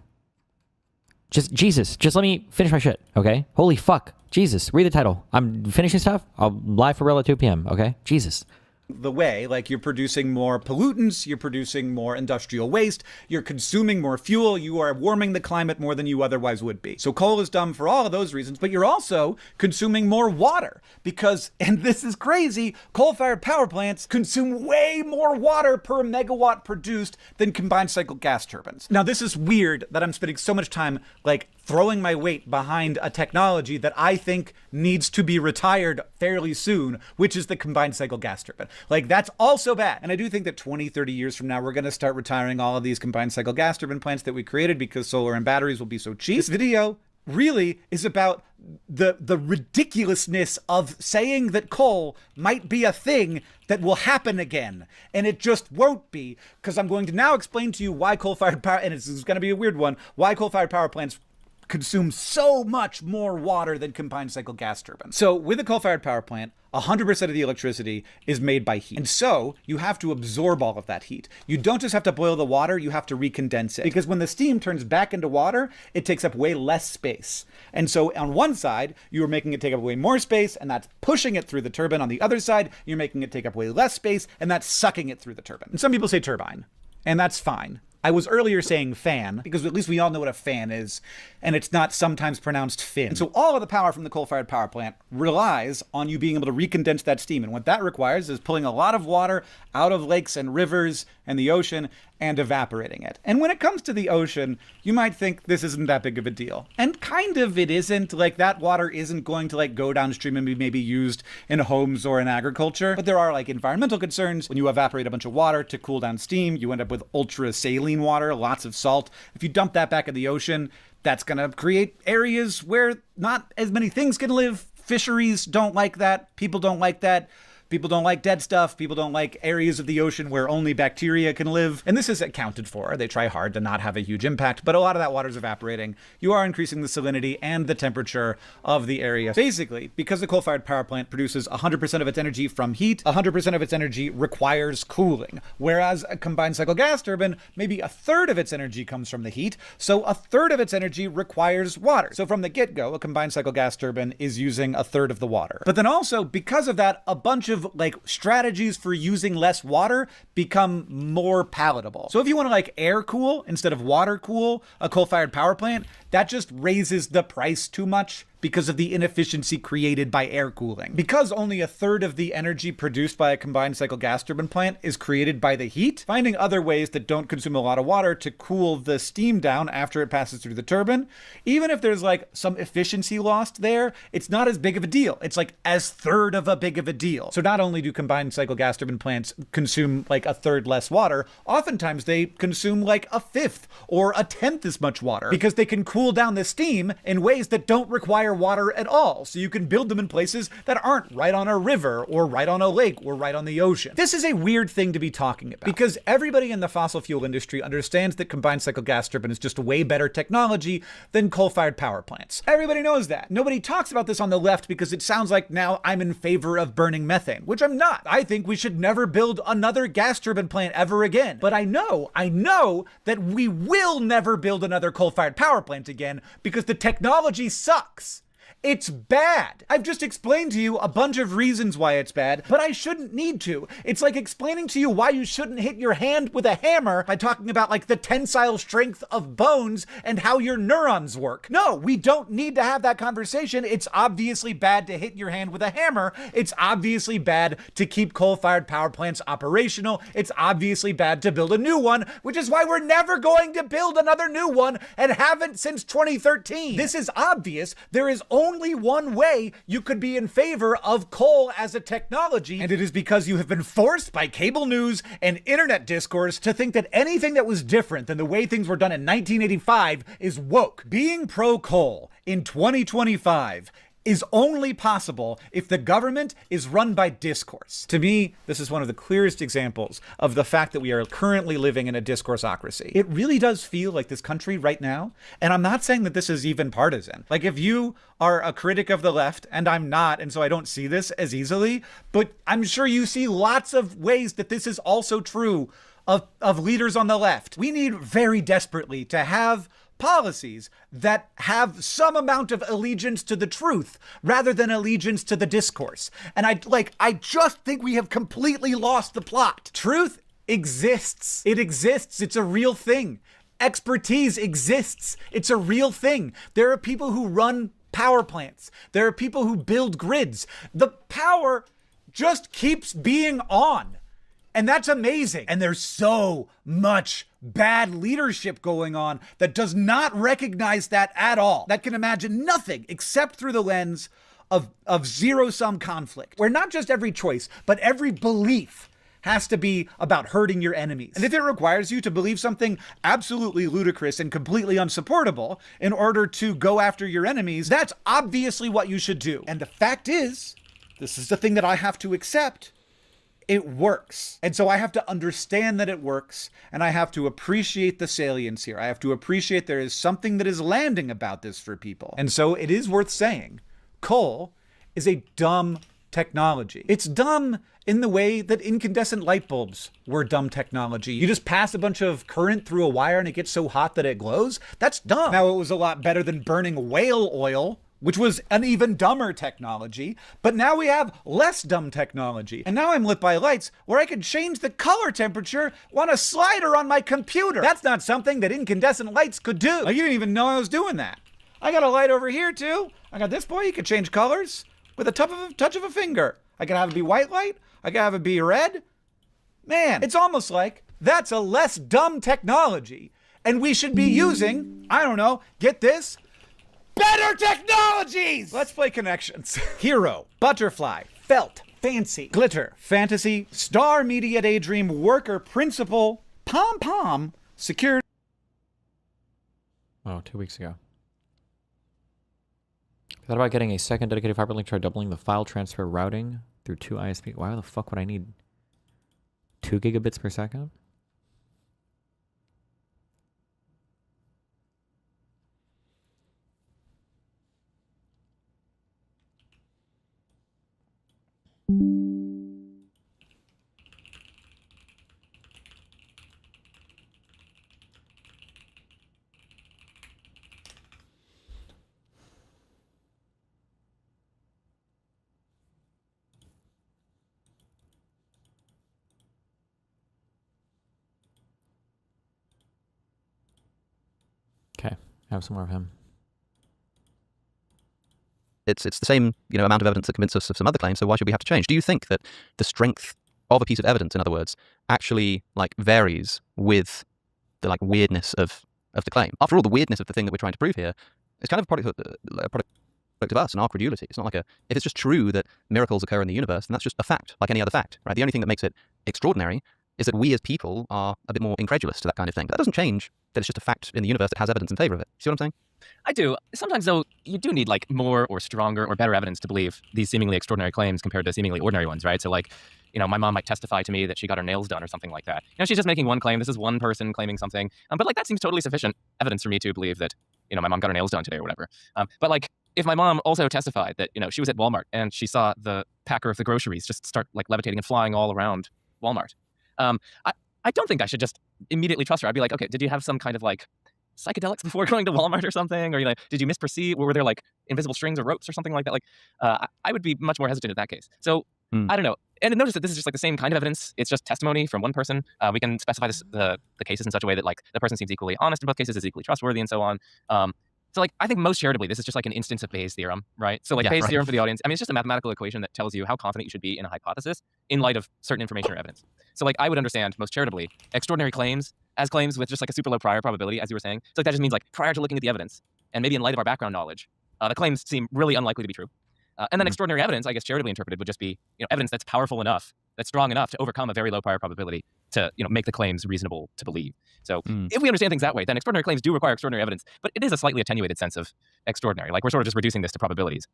Jesus, just let me finish my shit, okay? Holy fuck. Jesus, read the title. I'm finishing stuff. I'll live for real at 2 p.m., okay? Jesus. The way, like you're producing more pollutants, you're producing more industrial waste, you're consuming more fuel, you are warming the climate more than you otherwise would be. So coal is dumb for all of those reasons, but you're also consuming more water because, and this is crazy, coal-fired power plants consume way more water per megawatt produced than combined cycle gas turbines. Now this is weird that I'm spending so much time like throwing my weight behind a technology that I think needs to be retired fairly soon, which is the combined cycle gas turbine. Like, that's also bad. And I do think that 20, 30 years from now, we're going to start retiring all of these combined cycle gas turbine plants that we created because solar and batteries will be so cheap. This video really is about the ridiculousness of saying that coal might be a thing that will happen again, and it just won't be, because I'm going to now explain to you why coal-fired power, and this is going to be a weird one, why coal-fired power plants consume so much more water than combined cycle gas turbines. So with a coal-fired power plant, 100% of the electricity is made by heat. And so you have to absorb all of that heat. You don't just have to boil the water, you have to recondense it. Because when the steam turns back into water, it takes up way less space. And so on one side, you are making it take up way more space, and that's pushing it through the turbine. On the other side, you're making it take up way less space, and that's sucking it through the turbine. And some people say turbine, and that's fine. I was earlier saying fan, because at least we all know what a fan is, and it's not sometimes pronounced fin. And so all of the power from the coal-fired power plant relies on you being able to recondense that steam. And what that requires is pulling a lot of water out of lakes and rivers and the ocean and evaporating it. And when it comes to the ocean, you might think this isn't that big of a deal. And kind of it isn't. Like, that water isn't going to go downstream and be maybe used in homes or in agriculture. But there are environmental concerns. When you evaporate a bunch of water to cool down steam, you end up with ultra saline water, lots of salt. If you dump that back in the ocean, that's going to create areas where not as many things can live. Fisheries don't like that. People don't like that. People don't like dead stuff. People don't like areas of the ocean where only bacteria can live. And this is accounted for. They try hard to not have a huge impact, but a lot of that water is evaporating. You are increasing the salinity and the temperature of the area. Basically, because the coal-fired power plant produces 100% of its energy from heat, 100% of its energy requires cooling. Whereas a combined cycle gas turbine, maybe a third of its energy comes from the heat, so a third of its energy requires water. So from the get-go, a combined cycle gas turbine is using a third of the water. But then also, because of that, a bunch of strategies for using less water become more palatable. So if you want to air cool instead of water cool a coal-fired power plant, that just raises the price too much because of the inefficiency created by air cooling. Because only a third of the energy produced by a combined cycle gas turbine plant is created by the heat, finding other ways that don't consume a lot of water to cool the steam down after it passes through the turbine, even if there's some efficiency lost there, it's not as big of a deal. It's as third of a big of a deal. So not only do combined cycle gas turbine plants consume a third less water, oftentimes they consume a fifth or a tenth as much water because they can cool down the steam in ways that don't require water at all. So you can build them in places that aren't right on a river or right on a lake or right on the ocean. This is a weird thing to be talking about because everybody in the fossil fuel industry understands that combined cycle gas turbine is just a way better technology than coal-fired power plants. Everybody knows that. Nobody talks about this on the left because it sounds like now I'm in favor of burning methane, which I'm not. I think we should never build another gas turbine plant ever again. But I know that we will never build another coal-fired power plant again because the technology sucks. It's bad. I've just explained to you a bunch of reasons why it's bad, but I shouldn't need to. It's like explaining to you why you shouldn't hit your hand with a hammer by talking about the tensile strength of bones and how your neurons work. No, we don't need to have that conversation. It's obviously bad to hit your hand with a hammer. It's obviously bad to keep coal-fired power plants operational. It's obviously bad to build a new one, which is why we're never going to build another new one and haven't since 2013. This is obvious. There is only one way you could be in favor of coal as a technology, and it is because you have been forced by cable news and internet discourse to think that anything that was different than the way things were done in 1985 is woke. Being pro-coal in 2025 is only possible if the government is run by discourse. To me, this is one of the clearest examples of the fact that we are currently living in a discourseocracy. It really does feel like this country right now, and I'm not saying that this is even partisan. If you are a critic of the left, and I'm not, and so I don't see this as easily, but I'm sure you see lots of ways that this is also true of leaders on the left. We need very desperately to have policies that have some amount of allegiance to the truth rather than allegiance to the discourse. And I just think we have completely lost the plot. Truth exists. It exists. It's a real thing. Expertise exists. It's a real thing. There are people who run power plants. There are people who build grids. The power just keeps being on. And that's amazing. And there's so much bad leadership going on that does not recognize that at all. That can imagine nothing except through the lens of zero-sum conflict, where not just every choice, but every belief has to be about hurting your enemies. And if it requires you to believe something absolutely ludicrous and completely unsupportable in order to go after your enemies, that's obviously what you should do. And the fact is, this is the thing that I have to accept, it works. And so I have to understand that it works, and I have to appreciate the salience here. I have to appreciate there is something that is landing about this for people. And so it is worth saying, coal is a dumb technology. It's dumb in the way that incandescent light bulbs were dumb technology. You just pass a bunch of current through a wire and it gets so hot that it glows. That's dumb. Now, it was a lot better than burning whale oil, which was an even dumber technology, but now we have less dumb technology. And now I'm lit by lights where I can change the color temperature on a slider on my computer. That's not something that incandescent lights could do. Like, you didn't even know I was doing that. I got a light over here too. I got this boy, you can change colors with a touch of a finger. I can have it be white light, I can have it be red. Man, it's almost like that's a less dumb technology. And we should be using, I don't know, get this, better technologies! Let's play connections. Hero, butterfly, felt, fancy, glitter, fantasy, star, media, daydream, worker, principal, pom-pom, security. Oh, 2 weeks ago. I thought about getting a second dedicated fiber link, try doubling the file transfer routing through 2 ISP. Why the fuck would I need 2 gigabits per second? Okay, have some more of him. It's the same, amount of evidence that convinces us of some other claims, so why should we have to change? Do you think that the strength of a piece of evidence, in other words, actually varies with the weirdness of the claim? After all, the weirdness of the thing that we're trying to prove here is kind of a product of us and our credulity. It's not if it's just true that miracles occur in the universe, then that's just a fact, like any other fact, right? The only thing that makes it extraordinary is that we as people are a bit more incredulous to that kind of thing. But that doesn't change that it's just a fact in the universe that has evidence in favor of it. See what I'm saying? I do. Sometimes, though, you do need more or stronger or better evidence to believe these seemingly extraordinary claims compared to seemingly ordinary ones, right? So, my mom might testify to me that she got her nails done or something like that. She's just making one claim. This is one person claiming something. But that seems totally sufficient evidence for me to believe that, my mom got her nails done today or whatever. But if my mom also testified that, she was at Walmart and she saw the packer of the groceries just start levitating and flying all around Walmart. I don't think I should just immediately trust her. I'd be like, okay, did you have some kind of psychedelics before going to Walmart or something? Or did you misperceive? Were there invisible strings or ropes or something like that? I would be much more hesitant in that case. So I don't know. And notice that this is just the same kind of evidence. It's just testimony from one person. We can specify the cases in such a way that the person seems equally honest in both cases, is equally trustworthy, and so on. So I think most charitably, this is just an instance of Bayes' theorem, right? So Bayes' theorem for the audience, it's just a mathematical equation that tells you how confident you should be in a hypothesis in light of certain information or evidence. So I would understand most charitably extraordinary claims as claims with just a super low prior probability, as you were saying. So that just means prior to looking at the evidence, and maybe in light of our background knowledge, the claims seem really unlikely to be true. And then extraordinary evidence, I guess charitably interpreted, would just be evidence that's powerful enough, that's strong enough to overcome a very low prior probability to make the claims reasonable to believe. So if we understand things that way, then extraordinary claims do require extraordinary evidence, but it is a slightly attenuated sense of extraordinary. We're sort of just reducing this to probabilities.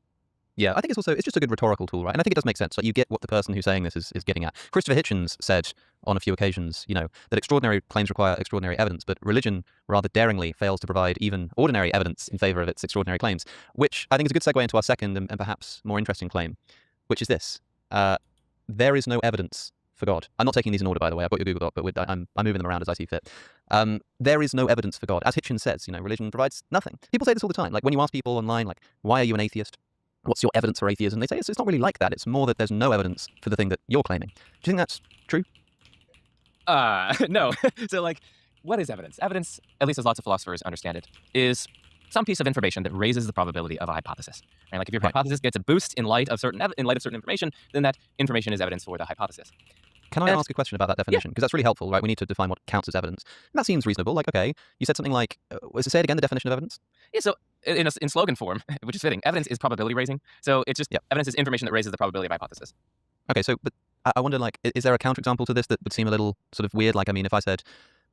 Yeah, I think it's just a good rhetorical tool, right? And I think it does make sense. You get what the person who's saying this is getting at. Christopher Hitchens said on a few occasions, that extraordinary claims require extraordinary evidence, but religion rather daringly fails to provide even ordinary evidence in favor of its extraordinary claims, which I think is a good segue into our second and perhaps more interesting claim, which is this. There is no evidence for God. I'm not taking these in order, by the way. I've got your Google Doc, but I'm moving them around as I see fit. There is no evidence for God. As Hitchens says, religion provides nothing. People say this all the time. When you ask people online, why are you an atheist? What's your evidence for atheism? They say it's not really like that. It's more that there's no evidence for the thing that you're claiming. Do you think that's true? No. So what is evidence? Evidence, at least as lots of philosophers understand it, is some piece of information that raises the probability of a hypothesis. Right? If your hypothesis gets a boost in light of certain information, then that information is evidence for the hypothesis. Can I ask a question about that definition? Because that's really helpful, right? We need to define what counts as evidence. And that seems reasonable. Okay, you said something say it again, the definition of evidence? Yeah, so in slogan form, which is fitting, evidence is probability raising. So it's just evidence is information that raises the probability of hypothesis. Okay, so but I wonder, like, is there a counterexample to this that would seem a little sort of weird? Like, I mean, if I said,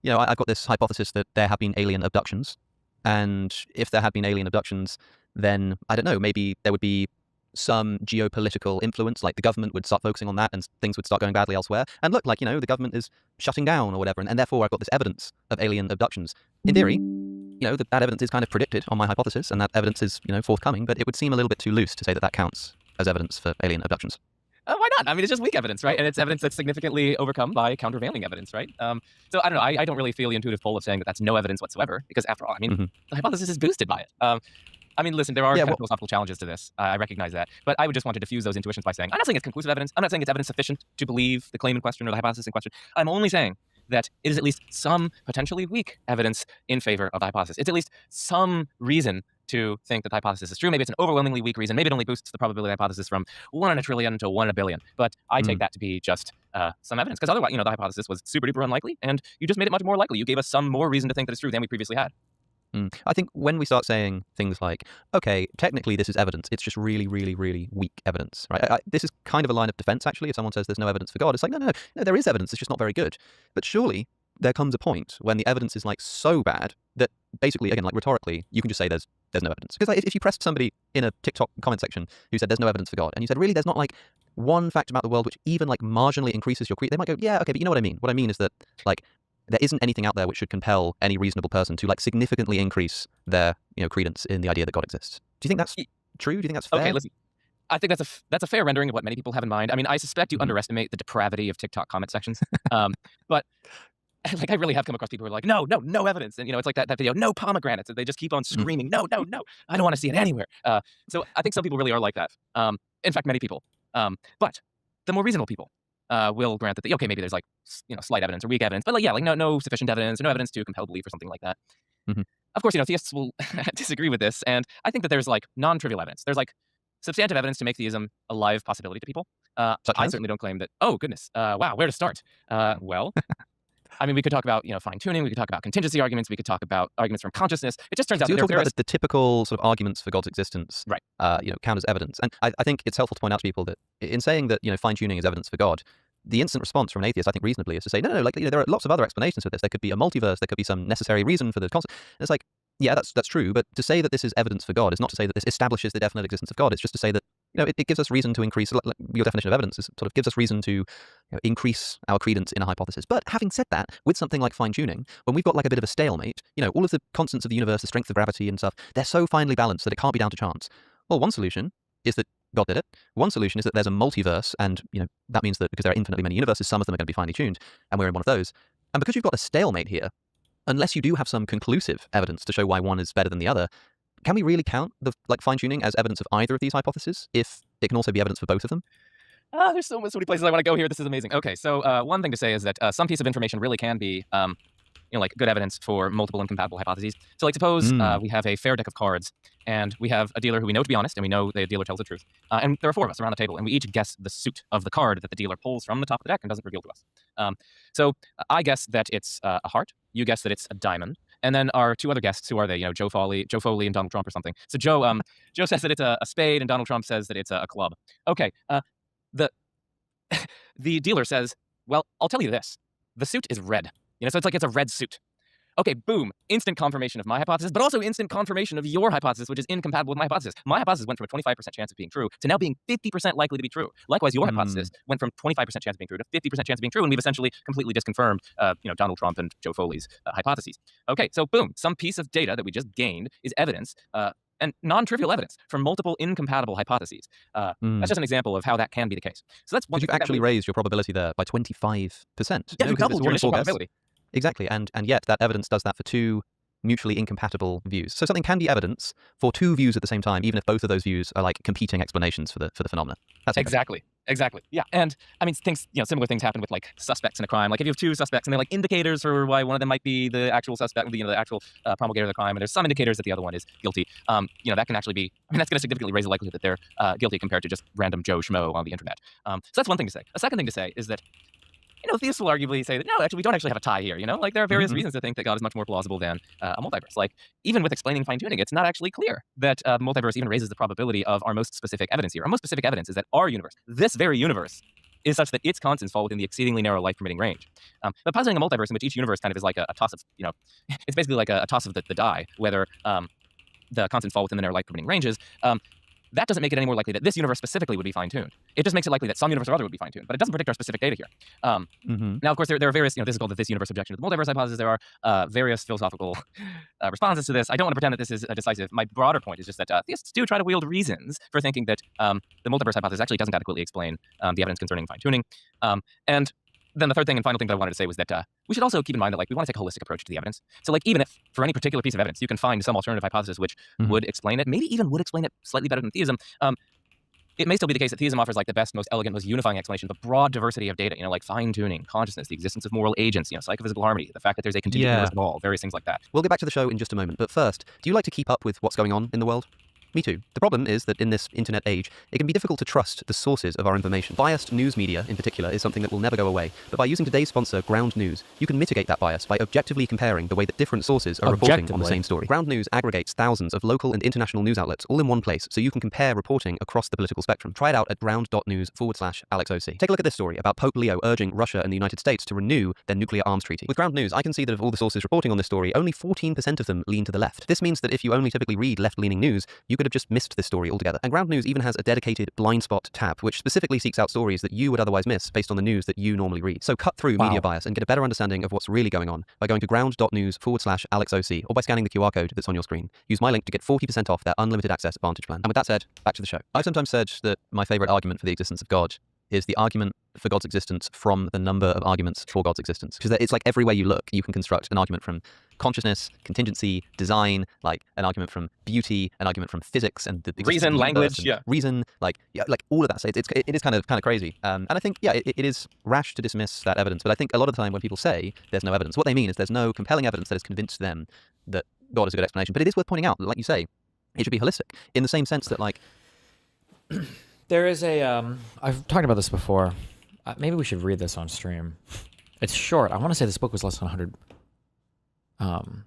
you know, I've got this hypothesis that there have been alien abductions, and if there had been alien abductions, then, I don't know, maybe there would be some geopolitical influence, like the government would start focusing on that and things would start going badly elsewhere. And look, like, you know, the government is shutting down or whatever, and therefore I've got this evidence of alien abductions. In theory, you know, that evidence is kind of predicted on my hypothesis, and that evidence is, you know, forthcoming, but it would seem a little bit too loose to say that that counts as evidence for alien abductions. Why not? I mean, it's just weak evidence, right? And it's evidence that's significantly overcome by countervailing evidence, right? So I don't know. I don't really feel the intuitive pull of saying that that's no evidence whatsoever, because after all, I mean, the hypothesis is boosted by it. I mean, listen, there are kind of philosophical challenges to this. I recognize that. But I would just want to diffuse those intuitions by saying, I'm not saying it's conclusive evidence. I'm not saying it's evidence sufficient to believe the claim in question or the hypothesis in question. I'm only saying that it is at least some potentially weak evidence in favor of the hypothesis. It's at least some reason to think that the hypothesis is true. Maybe it's an overwhelmingly weak reason. Maybe it only boosts the probability of the hypothesis from 1 in a trillion to 1 in a billion. But I take that to be just some evidence. Because otherwise, you know, the hypothesis was super duper unlikely, and you just made it much more likely. You gave us some more reason to think that it's true than we previously had. I think when we start saying things like, okay, technically this is evidence, it's just really, really, really weak evidence, right? This is kind of a line of defense, actually. If someone says there's no evidence for God, it's like, no, there is evidence, it's just not very good. But surely there comes a point when the evidence is like so bad that basically, again, like rhetorically, you can just say there's no evidence. Because like, if you pressed somebody in a TikTok comment section who said there's no evidence for God, and you said, really, there's not like one fact about the world which even like marginally increases your creed, they might go, yeah, okay, but you know what I mean. What I mean is that like there isn't anything out there which should compel any reasonable person to like significantly increase their, you know, credence in the idea that God exists. Do you think that's true? Do you think that's fair? Okay, listen. I think that's a fair rendering of what many people have in mind. I mean, I suspect you underestimate the depravity of TikTok comment sections. But like I really have come across people who are like, no evidence. And you know, it's like that video, no pomegranates. And they just keep on screaming, no, I don't want to see it anywhere. So I think some people really are like that. In fact, many people. But the more reasonable people will grant that, okay, maybe there's like, you know, slight evidence or weak evidence, but like, yeah, like no sufficient evidence or no evidence to compel belief or something like that. Of course, you know, theists will disagree with this. And I think that there's like non-trivial evidence. There's like substantive evidence to make theism a live possibility to people. I certainly don't claim that, oh, goodness, wow, where to start? Well, I mean, we could talk about, you know, fine-tuning. We could talk about contingency arguments. We could talk about arguments from consciousness. It just turns out so that you're talking about the typical sort of arguments for God's existence, right? You know, count as evidence. And I think it's helpful to point out to people that in saying that, you know, fine-tuning is evidence for God, the instant response from an atheist, I think reasonably, is to say, no, like, you know, there are lots of other explanations for this. There could be a multiverse. There could be some necessary reason for the concept. And it's like, yeah, that's true. But to say that this is evidence for God is not to say that this establishes the definite existence of God. It's just to say that, you know, it gives us reason to increase, like your definition of evidence is sort of gives us reason to, you know, increase our credence in a hypothesis. But having said that, with something like fine-tuning, when we've got like a bit of a stalemate, you know, all of the constants of the universe, the strength of gravity and stuff, they're so finely balanced that it can't be down to chance. Well, one solution is that God did it. One solution is that there's a multiverse, and, you know, that means that because there are infinitely many universes, some of them are going to be finely tuned, and we're in one of those. And because you've got a stalemate here, unless you do have some conclusive evidence to show why one is better than the other, can we really count the like fine-tuning as evidence of either of these hypotheses if it can also be evidence for both of them? There's so many places I want to go here. This is amazing. Okay, so one thing to say is that some piece of information really can be, you know, like good evidence for multiple incompatible hypotheses. So like suppose we have a fair deck of cards, and we have a dealer who we know to be honest, and we know the dealer tells the truth. And there are 4 of us around the table, and we each guess the suit of the card that the dealer pulls from the top of the deck and doesn't reveal to us. So I guess that it's a heart. You guess that it's a diamond. And then our 2 other guests, who are they? You know, Joe Foley and Donald Trump or something. So Joe says that it's a spade, and Donald Trump says that it's a club. Okay, the dealer says, well, I'll tell you this. The suit is red. You know, so it's like it's a red suit. Okay, boom, instant confirmation of my hypothesis, but also instant confirmation of your hypothesis, which is incompatible with my hypothesis. My hypothesis went from a 25% chance of being true to now being 50% likely to be true. Likewise, your hypothesis went from 25% chance of being true to 50% chance of being true, and we've essentially completely disconfirmed, you know, Donald Trump and Joe Foley's hypotheses. Okay, so boom, some piece of data that we just gained is evidence, and non-trivial evidence for multiple incompatible hypotheses. That's just an example of how that can be the case. So that's one. You've actually raised your probability there by 25%. Yeah, you doubled your initial probability. Exactly, and yet that evidence does that for 2 mutually incompatible views. So something can be evidence for 2 views at the same time, even if both of those views are like competing explanations for the phenomena. That's exactly. Yeah, and I mean, similar things happen with like suspects in a crime. Like if you have 2 suspects and they're like indicators for why one of them might be the actual suspect, you know, the actual promulgator of the crime, and there's some indicators that the other one is guilty. You know, that can actually be. I mean, that's going to significantly raise the likelihood that they're guilty compared to just random Joe Schmo on the internet. So that's one thing to say. A second thing to say is that, you know, theists will arguably say that, no, actually, we don't actually have a tie here, you know? Like, there are various reasons to think that God is much more plausible than a multiverse. Like, even with explaining fine-tuning, it's not actually clear that the multiverse even raises the probability of our most specific evidence here. Our most specific evidence is that our universe, this very universe, is such that its constants fall within the exceedingly narrow life-permitting range. But positing a multiverse in which each universe kind of is like a toss of, it's basically like a toss of the die, whether the constants fall within the narrow life-permitting ranges, that doesn't make it any more likely that this universe specifically would be fine-tuned. It just makes it likely that some universe or other would be fine-tuned, but it doesn't predict our specific data here. Now, of course, there are various, this is called the this universe objection to the multiverse hypothesis. There are various philosophical responses to this. I don't want to pretend that this is decisive. My broader point is just that theists do try to wield reasons for thinking that the multiverse hypothesis actually doesn't adequately explain the evidence concerning fine-tuning. And then the third thing and final thing that I wanted to say was that we should also keep in mind that we want to take a holistic approach to the evidence. So even if for any particular piece of evidence you can find some alternative hypothesis which would explain it, maybe even would explain it slightly better than theism, it may still be the case that theism offers the best, most elegant, most unifying explanation, the broad diversity of data, like fine-tuning, consciousness, the existence of moral agents, psychophysical harmony, the fact that there's a contingent universe of all, various things like that. We'll get back to the show in just a moment, but first, do you like to keep up with what's going on in the world? Me too. The problem is that in this internet age, it can be difficult to trust the sources of our information. Biased news media, in particular, is something that will never go away. But by using today's sponsor, Ground News, you can mitigate that bias by objectively comparing the way that different sources are reporting on the same story. Ground News aggregates thousands of local and international news outlets all in one place, so you can compare reporting across the political spectrum. Try it out at ground.news/AlexOC. Take a look at this story about Pope Leo urging Russia and the United States to renew their nuclear arms treaty. With Ground News, I can see that of all the sources reporting on this story, only 14% of them lean to the left. This means that if you only typically read left-leaning news, you could have just missed this story altogether. And Ground News even has a dedicated blind spot tab, which specifically seeks out stories that you would otherwise miss based on the news that you normally read. So cut through media bias and get a better understanding of what's really going on by going to ground.news/AlexOC or by scanning the QR code that's on your screen. Use my link to get 40% off their unlimited access Advantage plan. And with that said, back to the show. I've sometimes said that my favorite argument for the existence of God is the argument for God's existence from the number of arguments for God's existence. Because it's like everywhere you look, you can construct an argument from consciousness, contingency, design, an argument from beauty, an argument from physics and the reason, language, reason, all of that. So it is kind of crazy. And I think, it is rash to dismiss that evidence. But I think a lot of the time when people say there's no evidence, what they mean is there's no compelling evidence that has convinced them that God is a good explanation. But it is worth pointing out, like you say, it should be holistic in the same sense that There is a, I've talked about this before. Maybe we should read this on stream. It's short. I want to say this book was less than 100. Am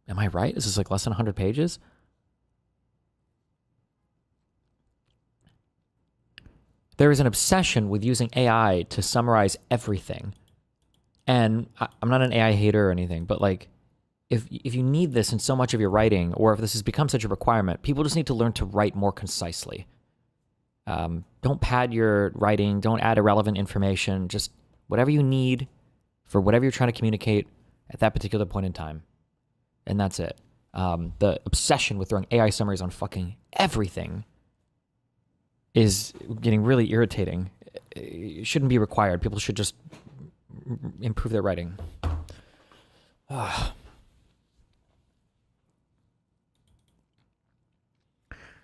I right? Is this less than 100 pages? There is an obsession with using AI to summarize everything. And I'm not an AI hater or anything, but if you need this in so much of your writing, or if this has become such a requirement, people just need to learn to write more concisely. Don't pad your writing. Don't add irrelevant information. Just whatever you need for whatever you're trying to communicate at that particular point in time. And that's it. The obsession with throwing AI summaries on fucking everything is getting really irritating. It shouldn't be required. People should just improve their writing.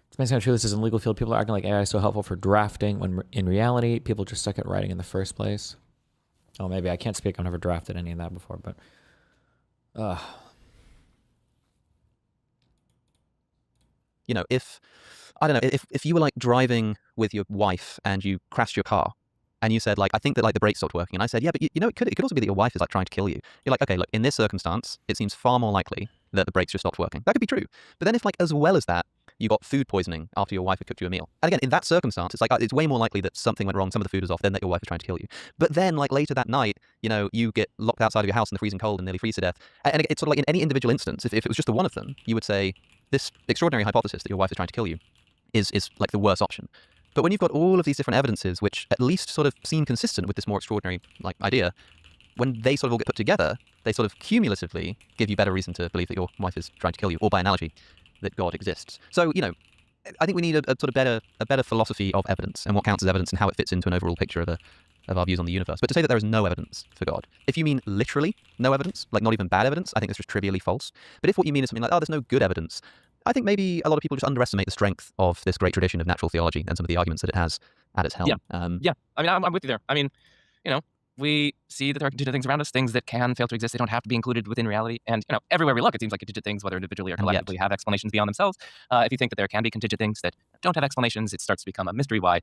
It's amazing how true this is in the legal field. People are acting like AI is so helpful for drafting when in reality, people just suck at writing in the first place. Oh, maybe I can't speak. I've never drafted any of that before, but if you were driving with your wife and you crashed your car and you said I think that the brakes stopped working, and I said, yeah, but it could also be that your wife is trying to kill you. You're okay, look, in this circumstance, it seems far more likely that the brakes just stopped working. That could be true. But then if as well as that, you got food poisoning after your wife had cooked you a meal. And again, in that circumstance, it's it's way more likely that something went wrong, some of the food was off, than that your wife was trying to kill you. But then later that night, you get locked outside of your house in the freezing cold and nearly freeze to death. And it's in any individual instance, if it was just the one of them, you would say this extraordinary hypothesis that your wife is trying to kill you is the worst option. But when you've got all of these different evidences, which at least sort of seem consistent with this more extraordinary idea, when they sort of all get put together, they sort of cumulatively give you better reason to believe that your wife is trying to kill you, or by analogy, that God exists. So, I think we need a sort of better philosophy of evidence and what counts as evidence and how it fits into an overall picture of our views on the universe. But to say that there is no evidence for God, if you mean literally no evidence, not even bad evidence, I think that's just trivially false. But if what you mean is something there's no good evidence, I think maybe a lot of people just underestimate the strength of this great tradition of natural theology and some of the arguments that it has at its helm. Yeah. I mean, I'm with you there. I mean, we see that there are contingent things around us, things that can fail to exist. They don't have to be included within reality. And, everywhere we look, it seems like contingent things, whether individually or collectively, have explanations beyond themselves. If you think that there can be contingent things that don't have explanations. It starts to become a mystery why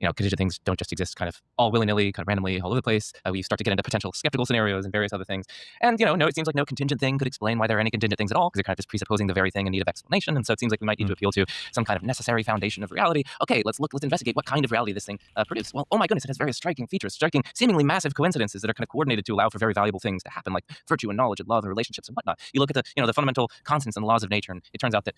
contingent things don't just exist kind of all willy-nilly, kind of randomly all over the place. We start to get into potential skeptical scenarios and various other things. And, no, it seems like no contingent thing could explain why there are any contingent things at all, because they're kind of just presupposing the very thing in need of explanation. And so it seems like we might need to appeal to some kind of necessary foundation of reality. Okay, let's investigate what kind of reality this thing produces. Well, oh my goodness, it has various striking features, striking, seemingly massive coincidences that are kind of coordinated to allow for very valuable things to happen, like virtue and knowledge and love and relationships and whatnot. You look at the fundamental constants and the laws of nature, and it turns out that,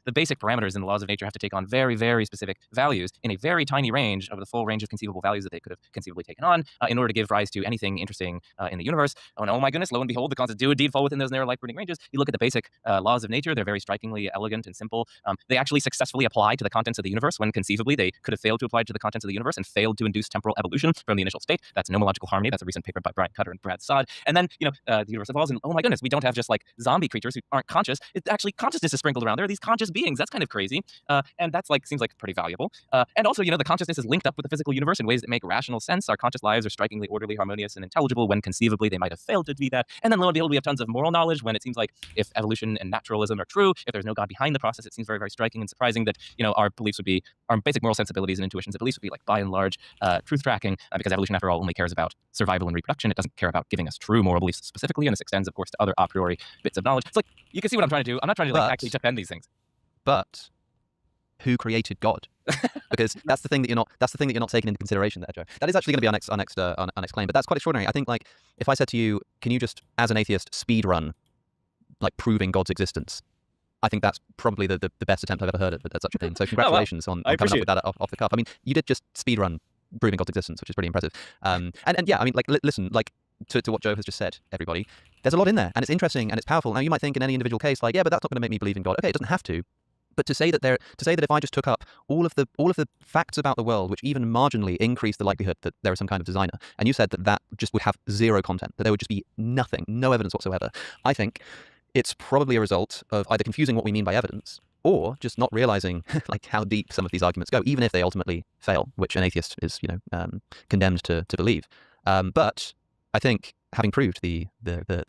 the basic parameters in the laws of nature have to take on very, very specific values in a very tiny range of the full range of conceivable values that they could have conceivably taken on in order to give rise to anything interesting in the universe. And oh my goodness, lo and behold, the constants do indeed fall within those narrow life-permitting ranges. You look at the basic laws of nature, they're very strikingly elegant and simple. They actually successfully apply to the contents of the universe when conceivably they could have failed to apply to the contents of the universe and failed to induce temporal evolution from the initial state. That's nomological harmony. That's a recent paper by Brian Cutter and Brad Sod. And then, the universe evolves, and oh my goodness, we don't have just like zombie creatures who aren't conscious. It's actually consciousness is sprinkled around. There are these conscious beings. That's kind of crazy. And that's seems like pretty valuable. And also, the consciousness is linked up with the physical universe in ways that make rational sense. Our conscious lives are strikingly orderly, harmonious, and intelligible when conceivably they might have failed to be that. And then lo and behold, we have tons of moral knowledge when it seems like if evolution and naturalism are true, if there's no God behind the process, it seems very, very striking and surprising that, our beliefs would be, our basic moral sensibilities and intuitions and beliefs would be by and large, truth tracking, because evolution, after all, only cares about survival and reproduction. It doesn't care about giving us true moral beliefs specifically, and this extends, of course, to other a priori bits of knowledge. It's like, you can see what I'm trying to do. I'm not trying to actually defend these things. But who created God? Because that's the thing that you're not taking into consideration there, Joe. That is actually going to be our next claim, but that's quite extraordinary. I think if I said to you, can you just, as an atheist, speed run proving God's existence? I think that's probably the best attempt I've ever heard at such a thing. So congratulations on coming up with that off the cuff. I mean, you did just speed run proving God's existence, which is pretty impressive. And yeah, I mean, listen, to what Joe has just said, everybody, there's a lot in there, and it's interesting and it's powerful. Now you might think in any individual case, yeah, but that's not going to make me believe in God. Okay, it doesn't have to. But to say that if I just took up all of the facts about the world, which even marginally increase the likelihood that there is some kind of designer, and you said that just would have zero content, that there would just be nothing, no evidence whatsoever, I think it's probably a result of either confusing what we mean by evidence or just not realizing how deep some of these arguments go, even if they ultimately fail, which an atheist is condemned to believe. But I think having proved the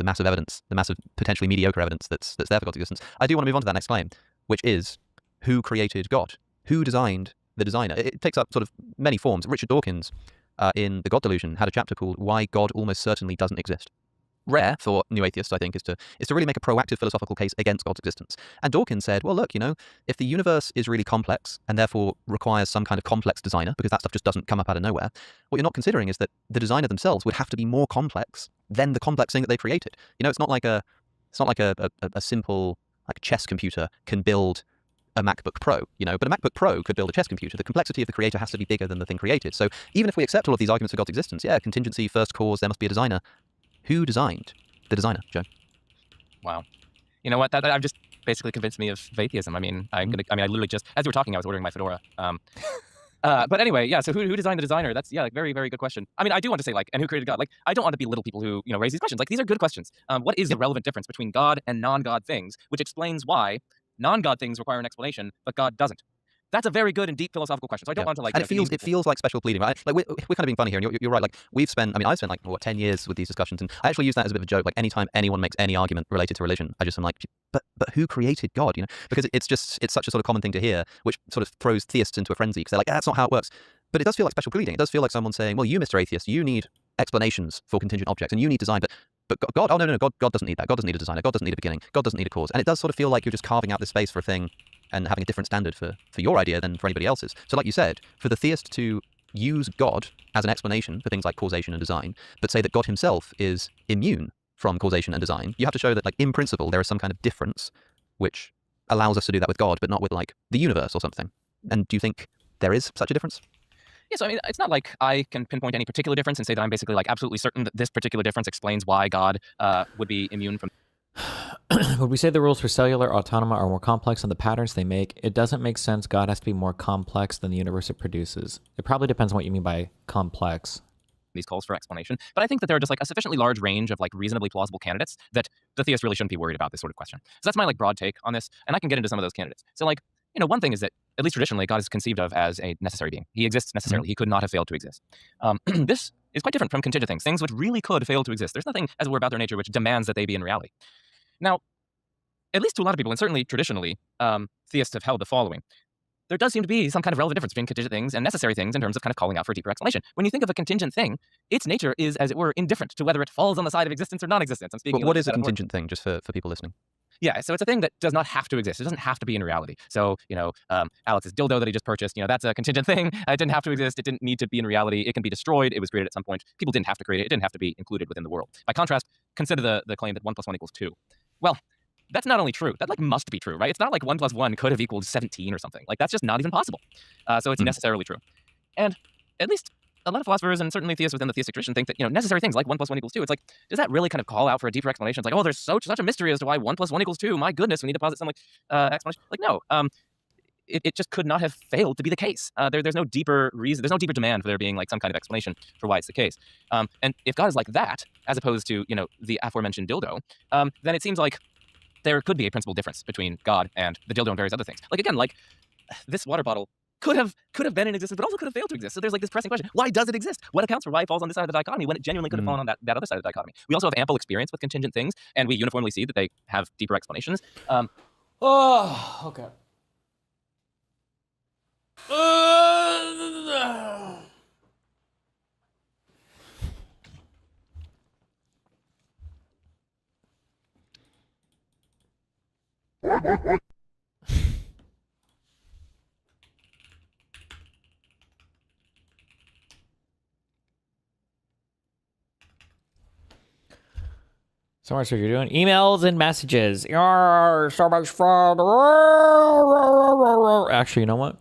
massive evidence, the massive potentially mediocre evidence that's there for God's existence, I do want to move on to that next claim, which is, who created God? Who designed the designer? It takes up sort of many forms. Richard Dawkins, in The God Delusion, had a chapter called Why God Almost Certainly Doesn't Exist. Rare for new atheists, I think, is to really make a proactive philosophical case against God's existence. And Dawkins said, well, look, if the universe is really complex and therefore requires some kind of complex designer, because that stuff just doesn't come up out of nowhere, what you're not considering is that the designer themselves would have to be more complex than the complex thing that they created. It's not like a simple chess computer can build a MacBook Pro, but a MacBook Pro could build a chess computer. The complexity of the creator has to be bigger than the thing created. So even if we accept all of these arguments for God's existence, yeah, contingency, first cause, there must be a designer. Who designed the designer, Joe? Wow. You know what? That I've just basically convinced me of atheism. I literally just, as you were talking, I was ordering my fedora. But anyway, yeah, so who designed the designer? That's, very, very good question. I mean, I do want to say, and who created God? I don't want to belittle people who, raise these questions. These are good questions. What is the relevant difference between God and non-God things, which explains why non-God things require an explanation, but God doesn't? That's a very good and deep philosophical question. So I don't want to and it feels like special pleading, right? We're kind of being funny here, and you're right. I've spent 10 years with these discussions, and I actually use that as a bit of a joke. Anytime anyone makes any argument related to religion, I just am but who created God? Because it's such a sort of common thing to hear, which sort of throws theists into a frenzy because they're like, that's not how it works. But it does feel like special pleading. It does feel like someone saying, well, you, Mr. Atheist, you need explanations for contingent objects, and you need design, but God, oh no, God doesn't need that. God doesn't need a designer. God doesn't need a beginning. God doesn't need a cause. And it does sort of feel like you're just carving out this space for a thing and having a different standard for your idea than for anybody else's. So like you said, for the theist to use God as an explanation for things like causation and design, but say that God himself is immune from causation and design, you have to show that in principle there is some kind of difference which allows us to do that with God, but not with the universe or something. And do you think there is such a difference? Yeah, so it's not like I can pinpoint any particular difference and say that I'm basically absolutely certain that this particular difference explains why God would be immune from. Would we say the rules for cellular autonoma are more complex than the patterns they make? It doesn't make sense. God has to be more complex than the universe it produces. It probably depends on what you mean by complex. These calls for explanation, but I think that there are just a sufficiently large range of reasonably plausible candidates that the theist really shouldn't be worried about this sort of question. So that's my broad take on this, and I can get into some of those candidates. So one thing is that, at least traditionally, God is conceived of as a necessary being. He exists necessarily. Mm-hmm. He could not have failed to exist. This is quite different from contingent things, things which really could fail to exist. There's nothing, as it were, about their nature which demands that they be in reality. Now, at least to a lot of people, and certainly traditionally, theists have held the following. there does seem to be some kind of relevant difference between contingent things and necessary things in terms of kind of calling out for a deeper explanation. When you think of a contingent thing, its nature is, as it were, indifferent to whether it falls on the side of existence or non-existence. I'm speaking. But what is a contingent thing, just for people listening? Yeah, so it's a thing that does not have to exist. It doesn't have to be in reality. So, Alex's dildo that he just purchased, that's a contingent thing. It didn't have to exist. It didn't need to be in reality. It can be destroyed. It was created at some point. People didn't have to create it. It didn't have to be included within the world. By contrast, consider the claim that 1 + 1 = 2. Well, that's not only true. That must be true, right? It's not like 1 + 1 could have equaled 17 or something. That's just not even possible. So it's necessarily true. And at least a lot of philosophers and certainly theists within the theistic tradition think that, necessary things like 1 + 1 = 2. It's like, does that really kind of call out for a deeper explanation? It's like, oh, there's such a mystery as to why 1 + 1 = 2. My goodness, we need to posit some explanation. No, it just could not have failed to be the case. There's no deeper reason. There's no deeper demand for there being some kind of explanation for why it's the case. And if God is like that, as opposed to, the aforementioned dildo, then it seems like there could be a principal difference between God and the dildo and various other things. This water bottle could have been in existence, but also could have failed to exist. So there's this pressing question: why does it exist? What accounts for why it falls on this side of the dichotomy when it genuinely could have fallen on that other side of the dichotomy? We also have ample experience with contingent things, and we uniformly see that they have deeper explanations. Okay. So much what you're doing. Emails and messages. So much fun. Actually, you know what?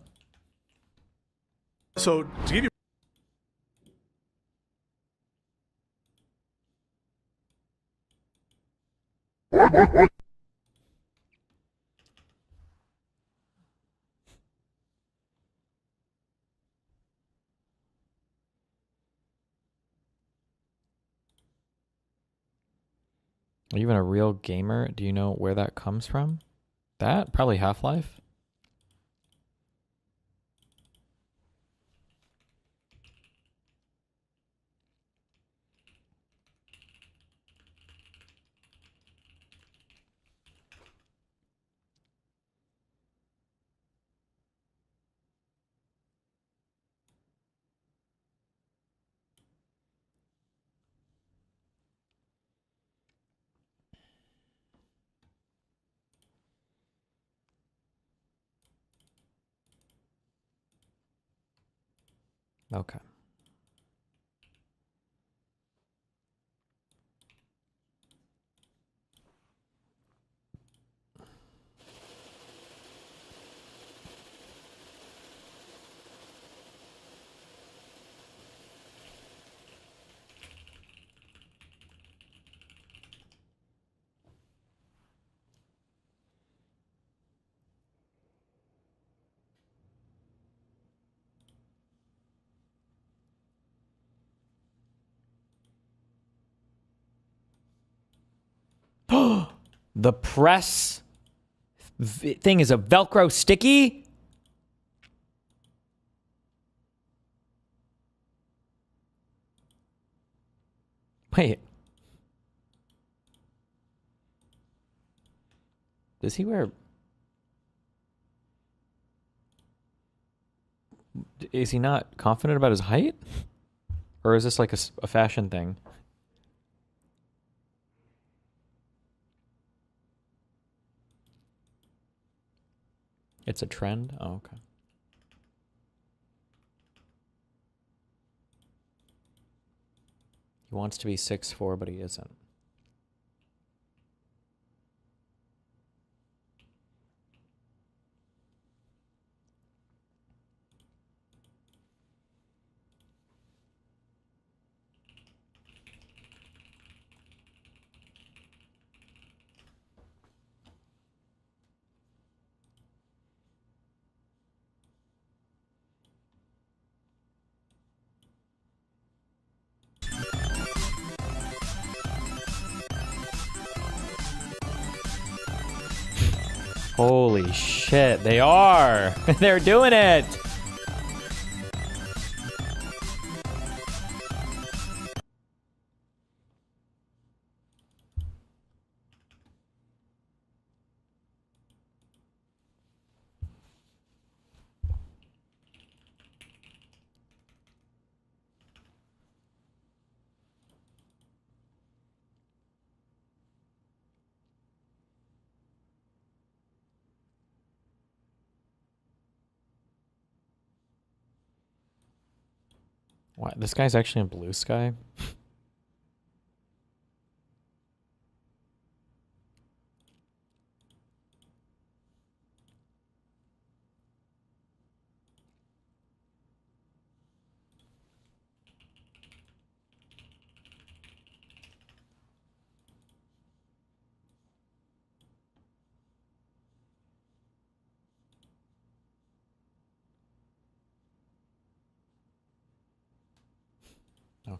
So to give you Are you even a real gamer? Do you know where that comes from? That? Probably Half-Life? Okay. The press thing is a Velcro sticky? Wait. Does he wear... Is he not confident about his height? Or is this like a fashion thing? It's a trend? Oh, okay. He wants to be 6'4", but he isn't. Holy shit, they are! They're doing it! What? This guy's actually in Blue Sky? Okay.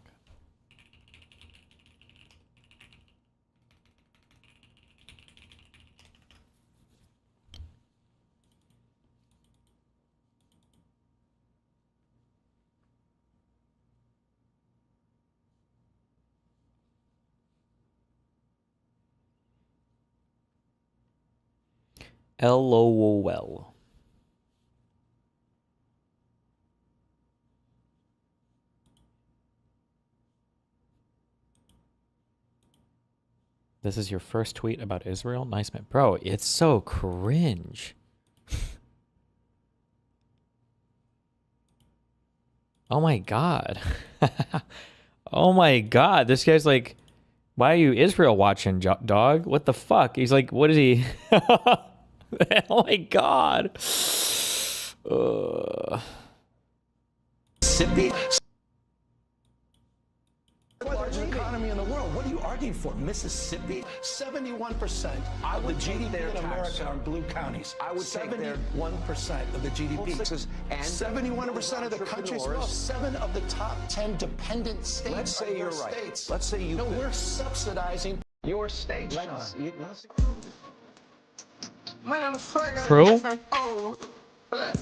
LOL. This is your first tweet about Israel? Nice, man. Bro, it's so cringe. Oh my god. Oh my god. This guy's like, why are you Israel watching, dog? What the fuck? He's like, what is he? Oh my god. Mississippi. Largest economy in the world. What are you arguing for? Mississippi, 71% of the GDP in America are blue counties. I would 71% of the GDP. 71% of the country's wealth. 7 of the top 10 dependent states. Let's say you're right. States. Let's say you. No, we're subsidizing your states. True. I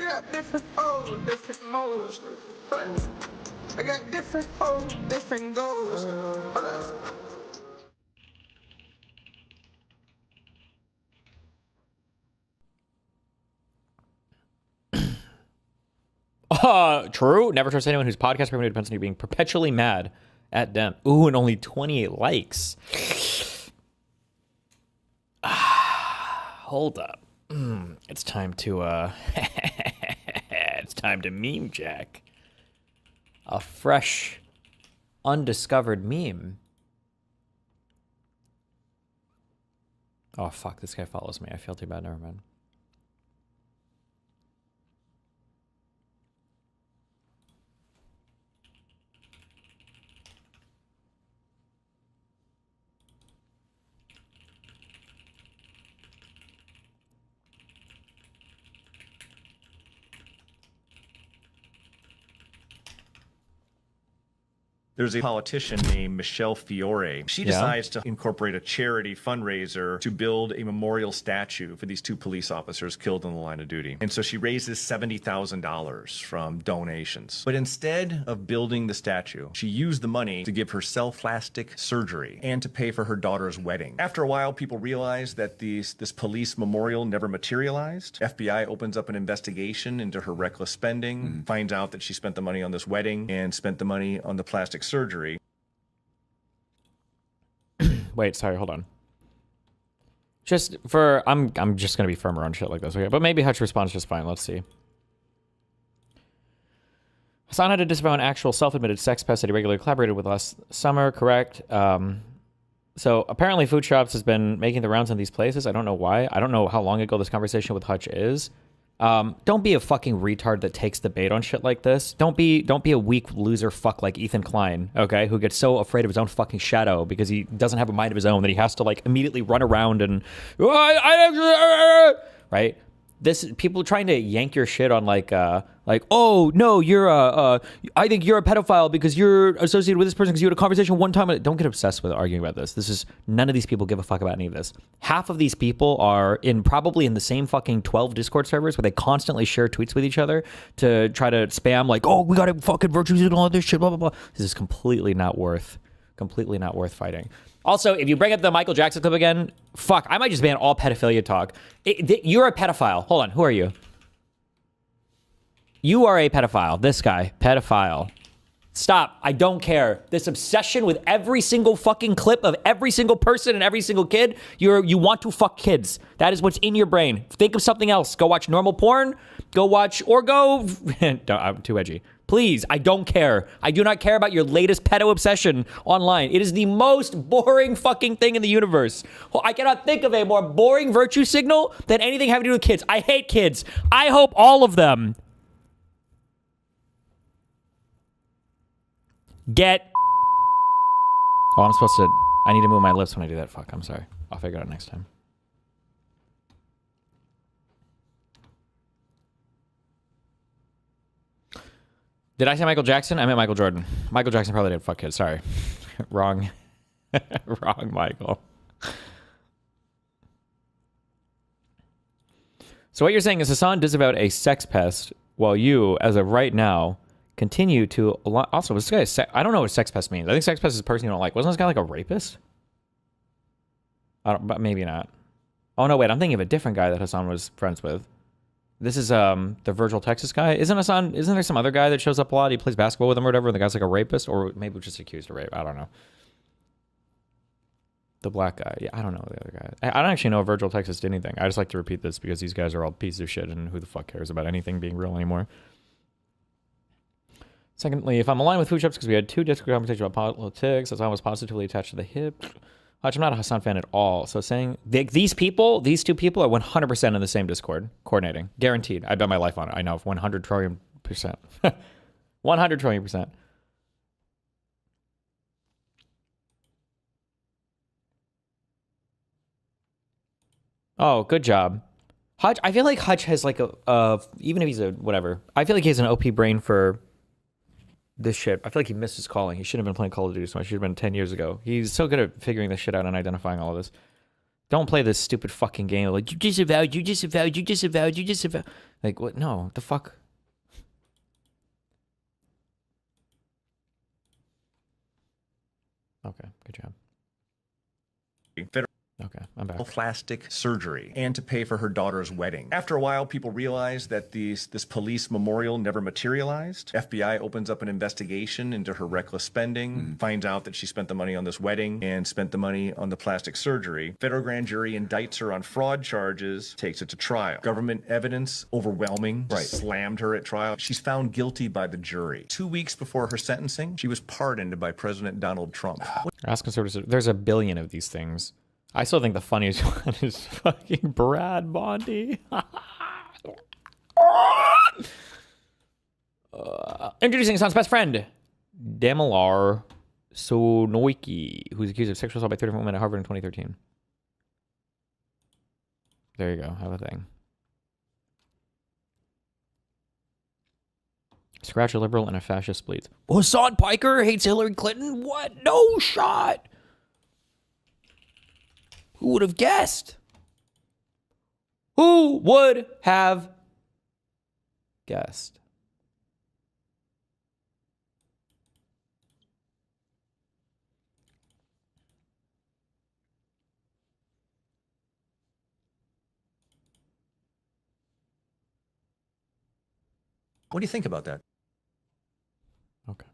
got different O's, different modes. I got different O's, different goals. True. Never trust anyone whose podcast revenue depends on you being perpetually mad at them. Ooh, and only 28 likes. Hold up. It's time to it's time to meme jack. A fresh, undiscovered meme. Oh fuck, this guy follows me. I feel too bad, never mind. There's a politician named Michelle Fiore. She decides to incorporate a charity fundraiser to build a memorial statue for these 2 police officers killed in the line of duty. And so she raises $70,000 from donations. But instead of building the statue, she used the money to give herself plastic surgery and to pay for her daughter's wedding. After a while, people realized that this police memorial never materialized. FBI opens up an investigation into her reckless spending, finds out that she spent the money on this wedding and spent the money on the plastic surgery. Wait, sorry, hold on. Just for I'm just gonna be firmer on shit like this, okay? But maybe Hutch responds just fine. Let's see. Hassan had to disavow an actual self-admitted sex pest that he regularly collaborated with last summer, correct? So apparently Food Shops has been making the rounds in these places. I don't know why. I don't know how long ago this conversation with Hutch is. Don't be a fucking retard that takes the bait on shit like this. Don't be a weak loser fuck like Ethan Klein, okay? Who gets so afraid of his own fucking shadow because he doesn't have a mind of his own that he has to like immediately run around and right? This people trying to yank your shit on like oh no, you're I think you're a pedophile because you're associated with this person because you had a conversation one time. Don't get obsessed with arguing about this. This is none of these people give a fuck about any of this. Half of these people are probably in the same fucking 12 Discord servers where they constantly share tweets with each other to try to spam like, oh, we gotta fucking virtues and all this shit, blah blah blah. This is completely not worth fighting. Also, if you bring up the Michael Jackson clip again, fuck, I might just ban all pedophilia talk. You're a pedophile. Hold on, who are you? You are a pedophile. This guy, pedophile. Stop, I don't care. This obsession with every single fucking clip of every single person and every single kid, you want to fuck kids. That is what's in your brain. Think of something else. Go watch normal porn. Go watch, or go, I'm too edgy. Please, I don't care. I do not care about your latest pedo obsession online. It is the most boring fucking thing in the universe. I cannot think of a more boring virtue signal than anything having to do with kids. I hate kids. I hope all of them get... Oh, I'm supposed to... I need to move my lips when I do that. Fuck, I'm sorry. I'll figure it out next time. Did I say Michael Jackson? I meant Michael Jordan. Michael Jackson probably did fuck kids. Sorry. Wrong. Wrong, Michael. So what you're saying is Hassan disavowed a sex pest while you, as of right now, continue to... Also, was this guy... I don't know what sex pest means. I think sex pest is a person you don't like. Wasn't this guy like a rapist? I don't... But maybe not. Oh, no, wait. I'm thinking of a different guy that Hassan was friends with. This is the Virgil, Texas guy. Isn't there some other guy that shows up a lot? He plays basketball with him or whatever, and the guy's like a rapist? Or maybe just accused of rape. I don't know. The black guy. Yeah, I don't know the other guy. I don't actually know if Virgil, Texas did anything. I just like to repeat this because these guys are all pieces of shit, and who the fuck cares about anything being real anymore? Secondly, if I'm aligned with Food Shops because we had 2 Discord conversations about politics, as I was positively attached to the hip. I'm not a Hassan fan at all. So saying these 2 people are 100% in the same Discord, coordinating. Guaranteed. I bet my life on it. I know, 100 trillion %. 100 trillion %. Oh, good job. Hutch, I feel like Hutch has like even if he's a whatever, I feel like he has an OP brain for this shit. I feel like he missed his calling. He shouldn't have been playing Call of Duty so much. He should have been 10 years ago. He's so good at figuring this shit out and identifying all of this. Don't play this stupid fucking game. Like, you disavowed. Like, what? No, the fuck? Okay, good job. Okay, I'm back. Plastic surgery and to pay for her daughter's wedding. After a while, people realized that this police memorial never materialized. FBI opens up an investigation into her reckless spending, finds out that she spent the money on this wedding and spent the money on the plastic surgery. Federal grand jury indicts her on fraud charges, takes it to trial. Government evidence, overwhelming, slammed her at trial. She's found guilty by the jury. 2 weeks before her sentencing, she was pardoned by President Donald Trump. Ask conservatives. There's a billion of these things. I still think the funniest one is fucking Brad Bondi. Introducing Hassan's best friend, Damilar Sonoiki, who's accused of sexual assault by 34 women at Harvard in 2013. There you go. Have a thing. Scratch a liberal and a fascist bleeds. Hassan Piker hates Hillary Clinton? What? No shot. Who would have guessed? Who would have guessed? What do you think about that? Okay.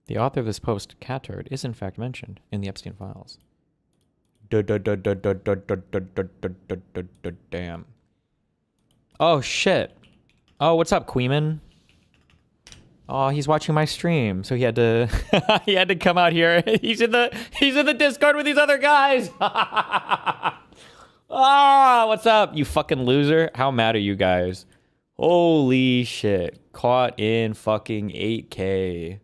The author of this post, Catturd, is in fact mentioned in the Epstein files. Damn. Oh shit. Oh, what's up, Queeman? Oh, he's watching my stream, so he had to he had to come out here. He's in the Discord with these other guys. Ah, what's up, you fucking loser? How mad are you guys? Holy shit. Caught in fucking 8K.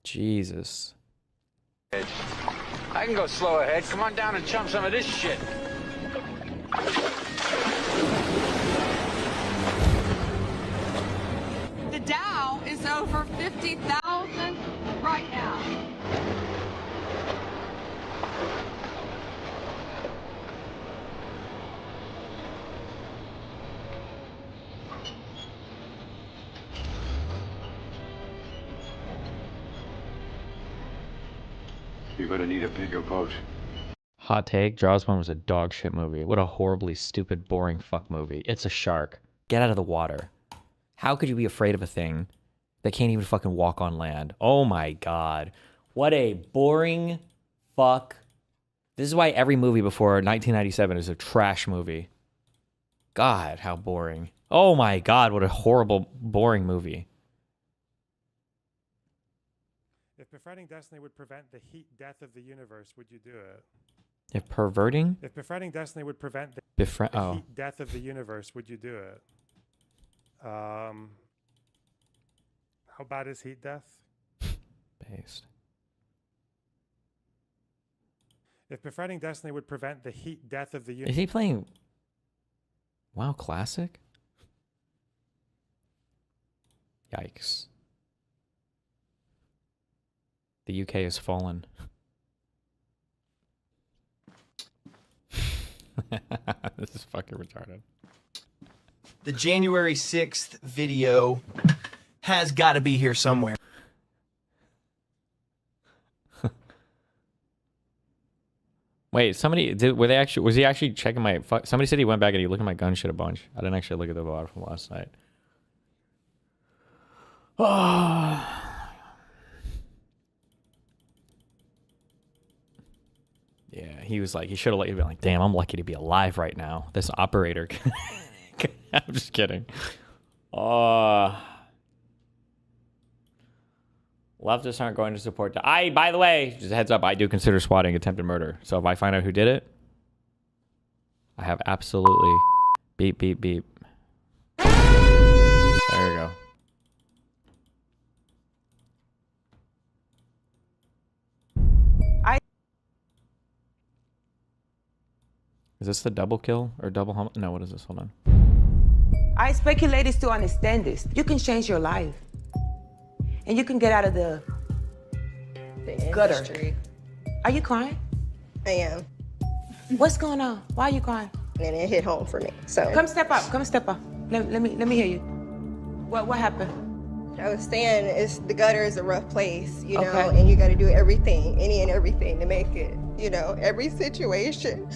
Jesus. I can go slow ahead. Come on down and chump some of this shit. The Dow is over 50,000 right now. You're gonna need a bigger boat. Hot take, Jaws 1 was a dog shit movie. What a horribly stupid, boring fuck movie. It's a shark. Get out of the water. How could you be afraid of a thing that can't even fucking walk on land. Oh my God. What a boring fuck. This is why every movie before 1997 is a trash movie. God, how boring. Oh my God, what a horrible, boring movie. If befriending destiny would prevent the heat death of the universe, would you do it? If perverting? If befriending destiny would prevent the heat death of the universe, would you do it? How bad is heat death? Based. If befriending destiny would prevent the heat death of the universe. Is he playing WoW Classic? Yikes. The UK has fallen. This is fucking retarded. The January 6th video has got to be here somewhere. Wait, somebody was he actually checking my somebody said he went back and he looked at my gun shit a bunch. I didn't actually look at the VOD from last night. Yeah, he was like, he should have been like, damn, I'm lucky to be alive right now. This operator. I'm just kidding. Leftists aren't going to support that. By the way, just a heads up, I do consider swatting attempted murder. So if I find out who did it, I have absolutely beep, beep, beep. There we go. Is this the double kill or double hum? No, what is this? Hold on. I expect you ladies to understand this. You can change your life. And you can get out of the gutter. Industry. Are you crying? I am. What's going on? Why are you crying? And it hit home for me. So come step up. Come step up. Let me hear you. What happened? I was saying the gutter is a rough place, you know, Okay. and you got to do everything, any and everything to make it, you know, every situation,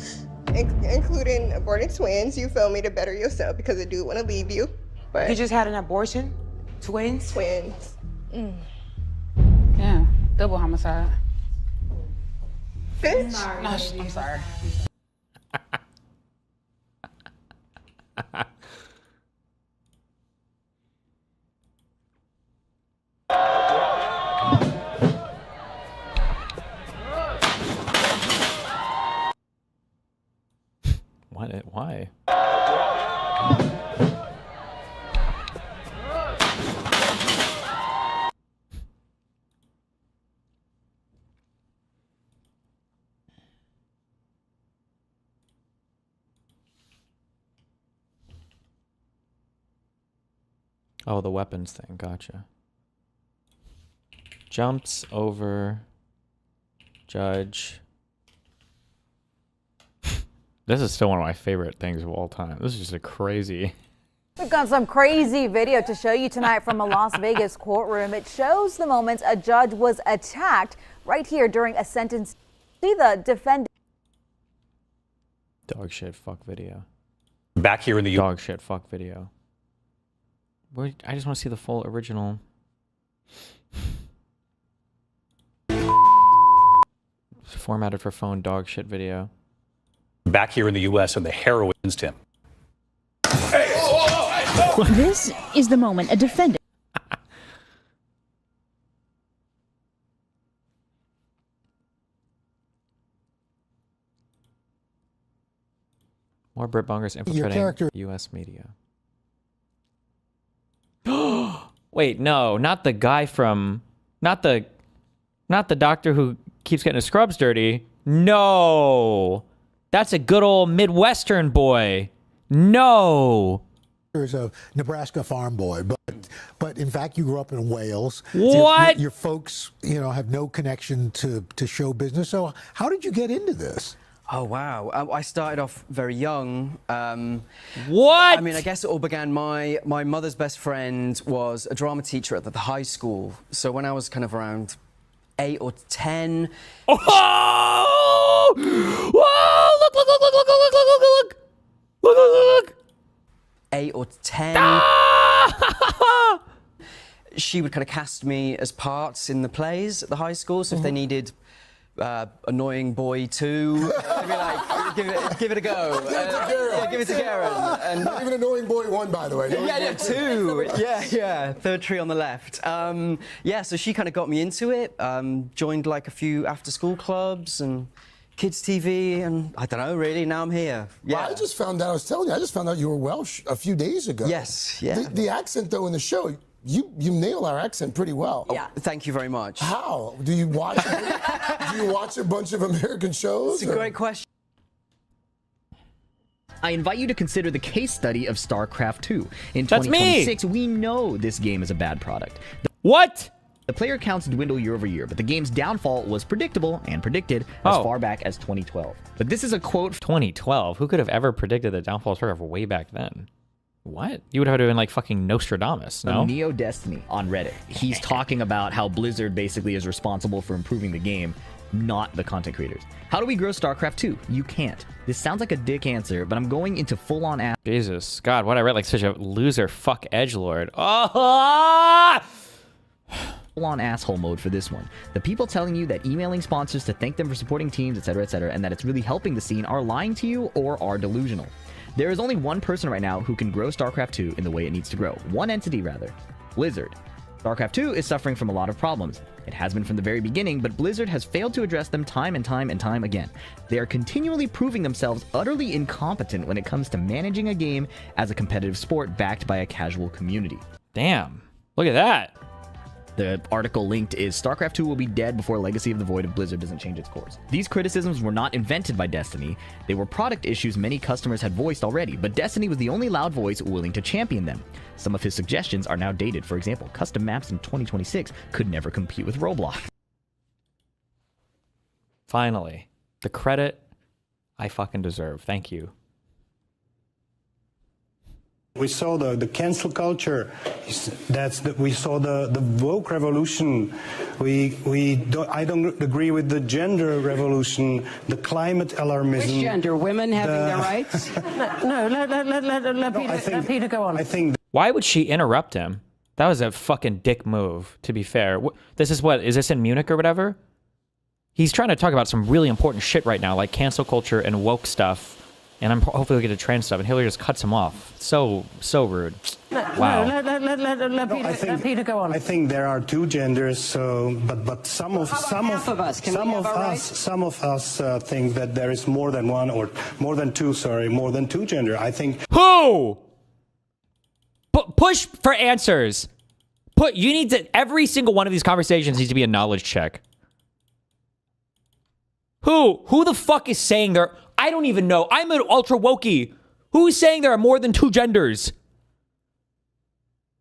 including aborting twins. You feel me, to better yourself because I do want to leave you. But You just had an abortion? Twins? Twins. Yeah, double homicide. Bitch. No, I'm sorry. Why? Oh, the weapons thing. Gotcha. Jumps over judge. This is still one of my favorite things of all time. This is just a crazy... We've got some crazy video to show you tonight from a Las Vegas courtroom. It shows the moments a judge was attacked right here during a sentence. See the defendant. Dog shit fuck video. Back here in the dog shit fuck video. I just want to see the full original. Formatted for phone dog shit video. Back here in the U.S. and the heroin's him. This is the moment a defendant. More Britbongers infiltrating U.S. media. Wait, no, not the guy from, not the doctor who keeps getting his scrubs dirty. No, that's a good old Midwestern boy. No. As a Nebraska farm boy, but in fact you grew up in Wales. What? Your folks, you know, have no connection to show business. So how did you get into this? Oh wow! I started off very young. What? I mean, I guess it all began. My mother's best friend was a drama teacher at the high school. So when I was kind of around 8 or 10. Oh! Whoa! Look! Look! Look! Look! Look! Look! Look! Look! Look! Look! Look! 8 or 10. she would kind of cast me as parts in the plays at the high school. So if they needed annoying boy 2, I'd be like, give it a go. Give it to Garen. And not even annoying boy 1, by the way. Yeah, 2. Yeah. Third tree on the left. Yeah, so she kind of got me into it. Joined like a few after-school clubs and kids TV, and I don't know, really. Now I'm here. Yeah. Well, I just found out. I was telling you, I just found out you were Welsh a few days ago. Yes. Yeah. The accent, though, in the show. You nail our accent pretty well. Yeah. Thank you very much. How? Do you watch a bunch of American shows? It's a great question. I invite you to consider the case study of StarCraft 2. In That's 2026, we know this game is a bad product. What? The player counts dwindle year over year, but the game's downfall was predictable and predicted as far back as 2012. But this is a quote. 2012? Who could have ever predicted the downfall of StarCraft way back then? What? You would have been like fucking Nostradamus, no? Neo Destiny on Reddit. He's talking about how Blizzard basically is responsible for improving the game, not the content creators. How do we grow StarCraft 2? You can't. This sounds like a dick answer, but I'm going into full-on ass. Jesus. God, what I read like such a loser fuck edgelord. Oh! Full-on asshole mode for this one. The people telling you that emailing sponsors to thank them for supporting teams, etc., and that it's really helping the scene are lying to you or are delusional. There is only one person right now who can grow StarCraft 2 in the way it needs to grow. One entity, rather. Blizzard. StarCraft 2 is suffering from a lot of problems. It has been from the very beginning, but Blizzard has failed to address them time and time and time again. They are continually proving themselves utterly incompetent when it comes to managing a game as a competitive sport backed by a casual community. Damn. Look at that. The article linked is StarCraft 2 will be dead before Legacy of the Void if Blizzard doesn't change its course. These criticisms were not invented by Destiny. They were product issues many customers had voiced already, but Destiny was the only loud voice willing to champion them. Some of his suggestions are now dated. For example, custom maps in 2026 could never compete with Roblox. Finally, the credit I fucking deserve. Thank you. We saw the cancel culture. We saw the woke revolution. I don't agree with the gender revolution, the climate alarmism. Which gender? Women having their rights? No, let Peter go on. I think. Why would she interrupt him? That was a fucking dick move, to be fair. This is what? Is this in Munich or whatever? He's trying to talk about some really important shit right now, like cancel culture and woke stuff. And I'm hopefully we'll get to trans stuff, and Hillary just cuts him off. So rude. Wow. Let Peter go on. I think there are two genders. So, but some of us think that there is more than one or more than two. Sorry, more than two gender. I think. Who? Push for answers. You need to. Every single one of these conversations needs to be a knowledge check. Who the fuck is saying there? I don't even know. I'm an ultra wokey. Who's saying there are more than two genders?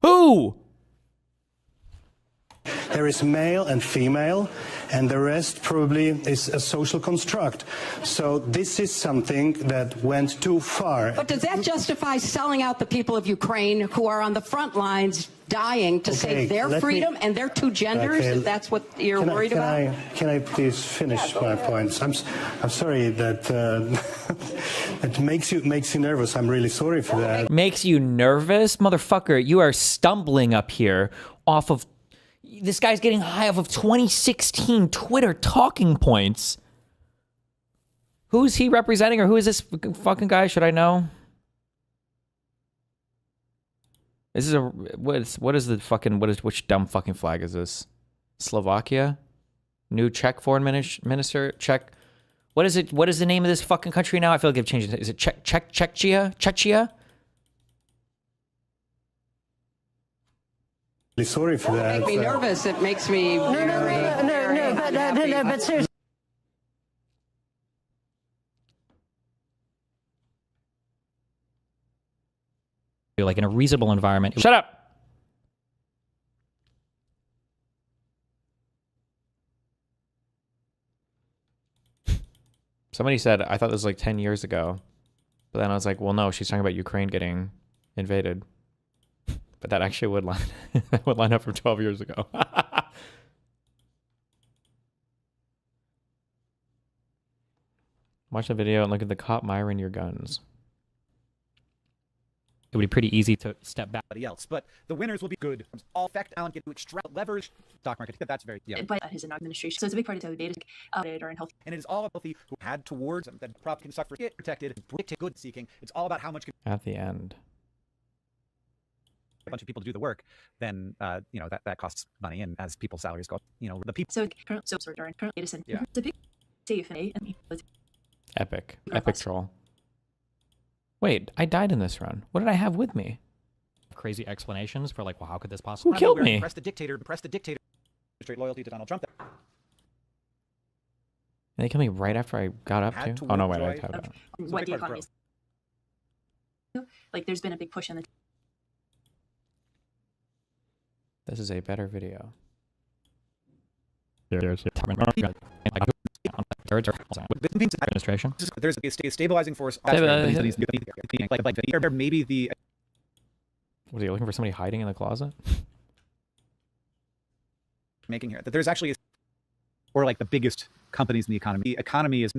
Who? There is male and female, and the rest probably is a social construct. So this is something that went too far. But does that justify selling out the people of Ukraine who are on the front lines dying to save their freedom and their two genders? If that's what you're worried about? Can I please finish my points? I'm sorry that it makes you nervous. I'm really sorry for that. Makes you nervous? Motherfucker, you are stumbling up here off of... This guy's getting high off of 2016 Twitter talking points. Who's he representing, or who is this fucking guy? Should I know? This is which dumb fucking flag is this? Slovakia? New Czech foreign minister? Czech? What is it? What is the name of this fucking country now? I feel like I've changed it. Is it Czechia? Sorry for that. It makes me nervous. It makes me but seriously. Like in a reasonable environment. Shut up! Somebody said, I thought this was like 10 years ago. But then I was like, well, no, she's talking about Ukraine getting invaded. But that actually would line up from 12 years ago. Watch the video and look at the cop miring your guns. it would be pretty easy to step back. Else, but the winners will be good. All fact Alan get to extract leverage stock market. That's very But his administration, so it's a big part of the data or in health. And it is all healthy who had towards that prop can suck for get protected, predict good seeking. It's all about how much At the end, a bunch of people to do the work. Then you know that costs money, and as people's salaries go up, you know the people. So current data center. Yeah. It's a big safe and epic troll. Wait, I died in this run. What did I have with me? Crazy explanations for like, well, how could this possibly? Who killed me? Press the dictator. Straight loyalty to Donald Trump. And they killed me right after I got up to. Oh no, wait, I tapped out. What the economy is. Like, there's been a big push in the. This is a better video. Administration. There's a stabilizing force. Maybe the. Was he looking for somebody hiding in the closet? Making here that there's actually, or like the biggest companies in the economy. The economy is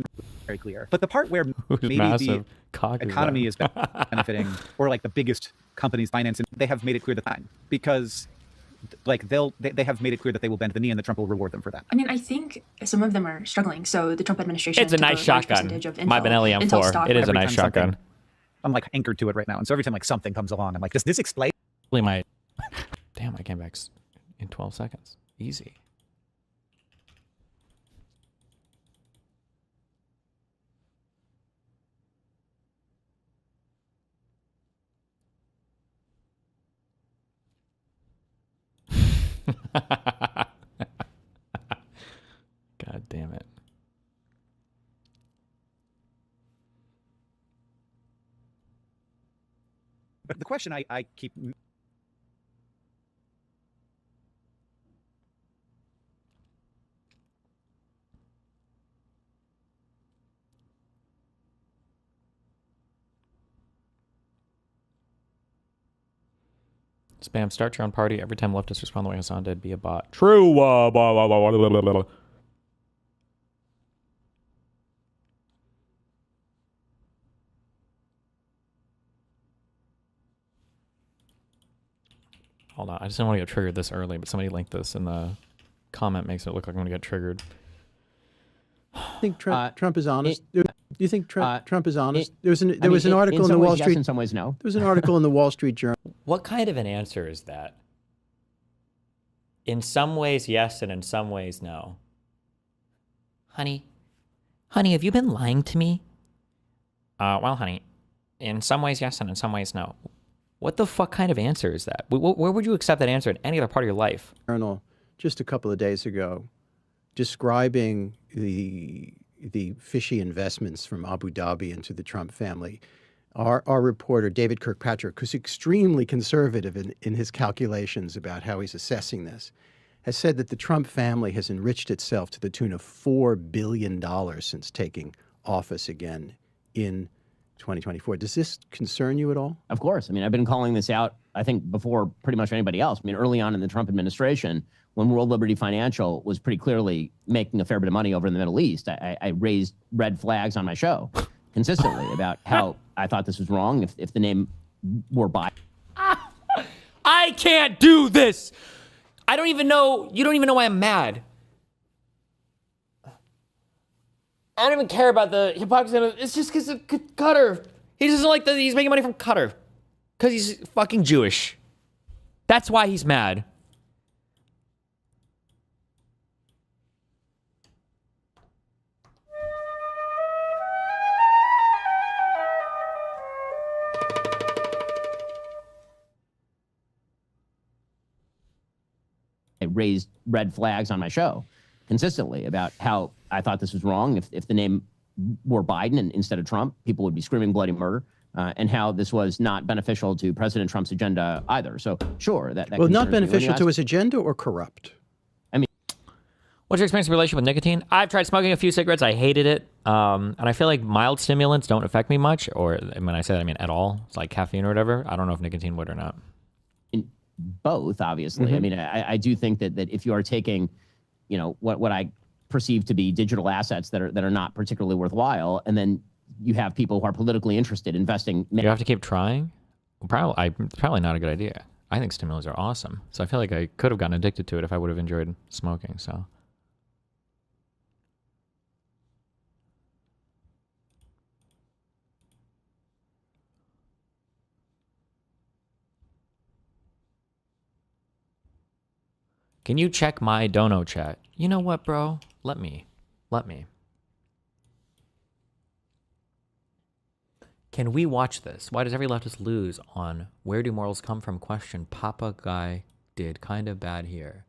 very clear, but the part where maybe the economy is benefiting, or like the biggest companies financing, they have made it clear that because. Like they have made it clear that they will bend the knee, and that Trump will reward them for that. I mean, I think some of them are struggling. So the Trump administration. It's a nice shotgun. My Benelli M4. It is a nice shotgun. I'm like anchored to it right now, and so every time like something comes along, I'm like, does this explain? My damn, I came back in 12 seconds. Easy. God damn it. But the question I keep. Spam, start your own party. Every time leftists respond the way Hassan did, be a bot. True. Hold on. I just didn't want to get triggered this early, but somebody linked this and the comment makes it look like I'm going to get triggered. I think Trump is honest. Do you think Trump is honest? There was an article in the Wall Street. Yes, in some ways, no. There was an article in the Wall Street Journal. What kind of an answer is that? In some ways, yes, and in some ways, no. Honey, have you been lying to me? Well, honey, in some ways, yes, and in some ways, no. What the fuck kind of answer is that? Where would you accept that answer in any other part of your life? Journal just a couple of days ago, describing the fishy investments from Abu Dhabi into the Trump family. Our reporter, David Kirkpatrick, who's extremely conservative in his calculations about how he's assessing this, has said that the Trump family has enriched itself to the tune of $4 billion since taking office again in 2024. Does this concern you at all? Of course. I mean, I've been calling this out, I think, before pretty much anybody else. I mean, early on in the Trump administration, when World Liberty Financial was pretty clearly making a fair bit of money over in the Middle East, I raised red flags on my show consistently about how I thought this was wrong if the name were Biden. I can't do this. I don't even know. You don't even know why I'm mad. I don't even care about the hypocrisy. It's just because of Qatar. He doesn't like that he's making money from Qatar. Because he's fucking Jewish. That's why he's mad. I raised red flags on my show consistently about how I thought this was wrong if the name were Biden and instead of Trump, people would be screaming bloody murder, and how this was not beneficial to President Trump's agenda either. So sure, that well, not beneficial to his agenda or corrupt. I mean, what's your experience in relation with nicotine? I've tried smoking a few cigarettes. I hated it, and I feel like mild stimulants don't affect me much, or when I say that, I mean at all. It's like caffeine or whatever. I don't know if nicotine would or not. Both, obviously. Mm-hmm. I mean, I do think that if you are taking, you know, what I perceive to be digital assets that are not particularly worthwhile, and then you have people who are politically interested investing. You have to keep trying. Probably not a good idea. I think stimulants are awesome. So I feel like I could have gotten addicted to it if I would have enjoyed smoking. So. Can you check my dono chat? You know what, bro? Let me. Can we watch this? Why does every leftist lose on where do morals come from question? Papa guy did kind of bad here.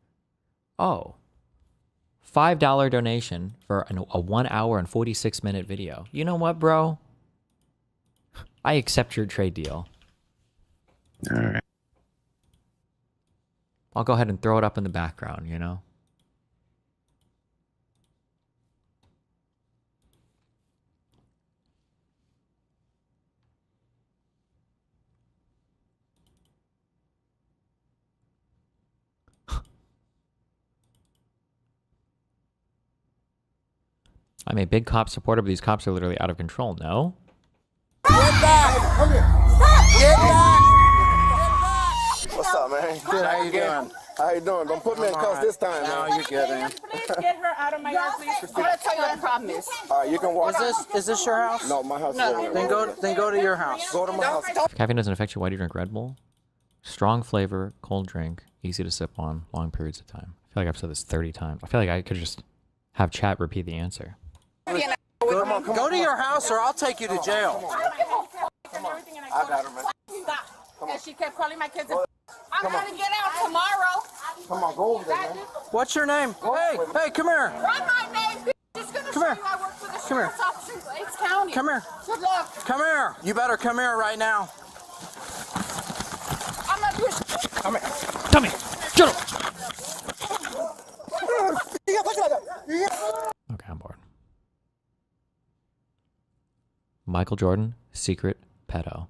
Oh. $5 donation for a 1 hour and 46-minute video. You know what, bro? I accept your trade deal. All right. I'll go ahead and throw it up in the background, you know? I'm a big cop supporter, but these cops are literally out of control. No? Get back! Come here. Stop! Get back! What's up, man? Good, how you doing? How you doing? Don't put me in cuffs this time, man. No, you're good, man. Please get her out of my yard, please. I'm gonna tell you what the problem is. All right, you can walk. Is this your house? No, my house. No. Then go to your house. Go to my house. If caffeine doesn't affect you, why do you drink Red Bull? Strong flavor, cold drink, easy to sip on, long periods of time. I feel like I've said this 30 times. I feel like I could just have chat repeat the answer. Go to your house or I'll take you to jail. I got her, man. Stop. And she kept calling my kids. I'm gonna get out tomorrow. Come on, go over there, man. What's your name? Hey, come here. What's my name? Just gonna show you I work for the sheriff's office in Lakes County. Come here. Good luck. Come here. You better come here right now. I'm not doing. Come here. Come here. Shut up. Okay, I'm bored. Michael Jordan, secret pedo.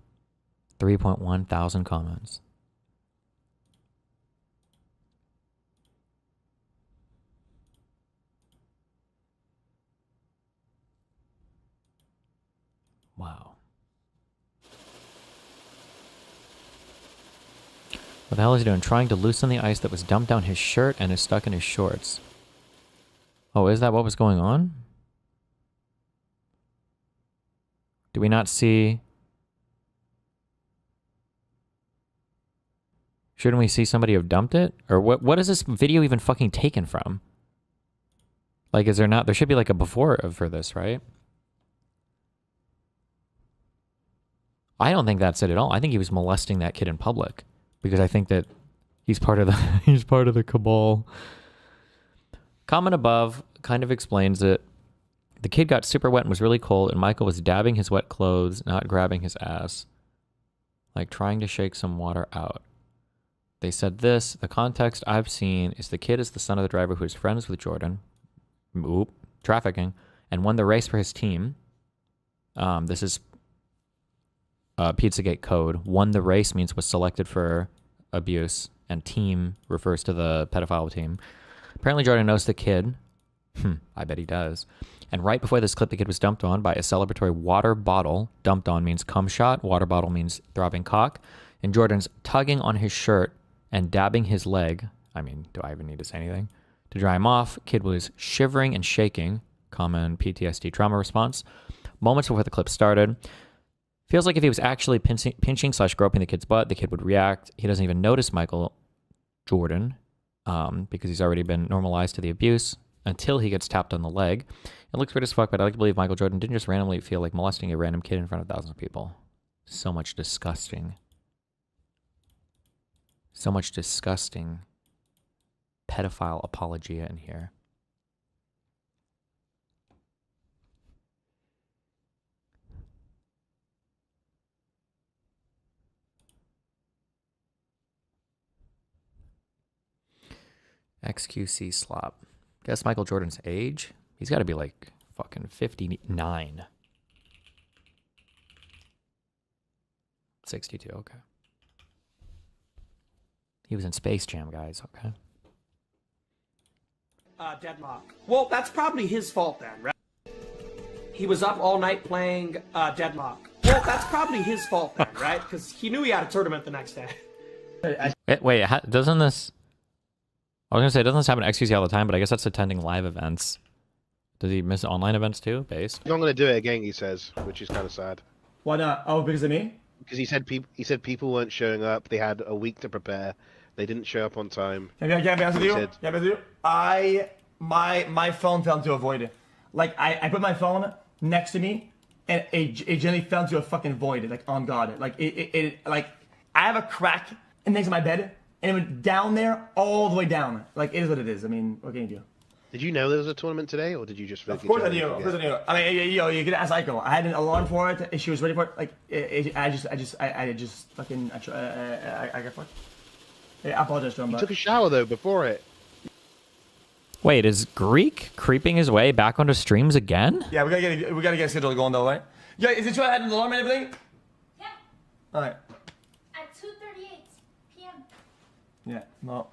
3.1 thousand comments. Wow. What the hell is he doing? Trying to loosen the ice that was dumped down his shirt and is stuck in his shorts. Oh, is that what was going on? Do we not see... Shouldn't we see somebody have dumped it? Or what is this video even fucking taken from? Like, is there not... There should be like a before for this, right? I don't think that's it at all. I think he was molesting that kid in public. Because I think that he's part of the... he's part of the cabal. Comment above kind of explains it. The kid got super wet and was really cold, and Michael was dabbing his wet clothes, not grabbing his ass. Like trying to shake some water out. They said this, the context I've seen is the kid is the son of the driver who is friends with Jordan. Oop, trafficking. And won the race for his team. This is Pizzagate code. Won the race means was selected for abuse, and team refers to the pedophile team. Apparently Jordan knows the kid. I bet he does. And right before this clip, the kid was dumped on by a celebratory water bottle. Dumped on means cum shot. Water bottle means throbbing cock. And Jordan's tugging on his shirt and dabbing his leg. I mean, do I even need to say anything? To dry him off, kid was shivering and shaking. Common PTSD trauma response. Moments before the clip started. Feels like if he was actually pinching/groping the kid's butt, the kid would react. He doesn't even notice Michael Jordan because he's already been normalized to the abuse until he gets tapped on the leg. It looks weird as fuck, but I like to believe Michael Jordan didn't just randomly feel like molesting a random kid in front of thousands of people. So much disgusting. So much disgusting pedophile apologia in here. XQC slop. Guess Michael Jordan's age? He's got to be like fucking 59. 62, okay. He was in Space Jam, guys, okay. Deadlock. Well, that's probably his fault then, right? He was up all night playing Deadlock. Get Well, that's probably his fault, then, right? Because he knew he had a tournament the next day. Wait, doesn't this... I was going to say, doesn't this happen at XQC all the time, but I guess that's attending live events. Does he miss online events too, Based? He's not going to do it again, he says, which is kind of sad. Why not? Oh, because of me? Because he said people weren't showing up. They had a week to prepare. They didn't show up on time. Can I be honest with you? My phone fell into a void. Like, I put my phone next to me, and it generally fell into a fucking void. Like, on God. Like, like, I have a crack next to my bed, and it went down there, all the way down. Like, it is what it is. I mean, what can you do? Did you know there was a tournament today, or did you just? Of course I knew. Of course I knew. I mean, you could ask Aiko. I had an alarm for it. She was ready for it. Like, I just fucking, I got fucked. I apologize to him. You took a shower though before it. Wait, is Greek creeping his way back onto streams again? Yeah, we gotta get a schedule going though, right? Yeah, is it true I had an alarm and everything? Yeah. All right. At 2:38 p.m. Yeah. No.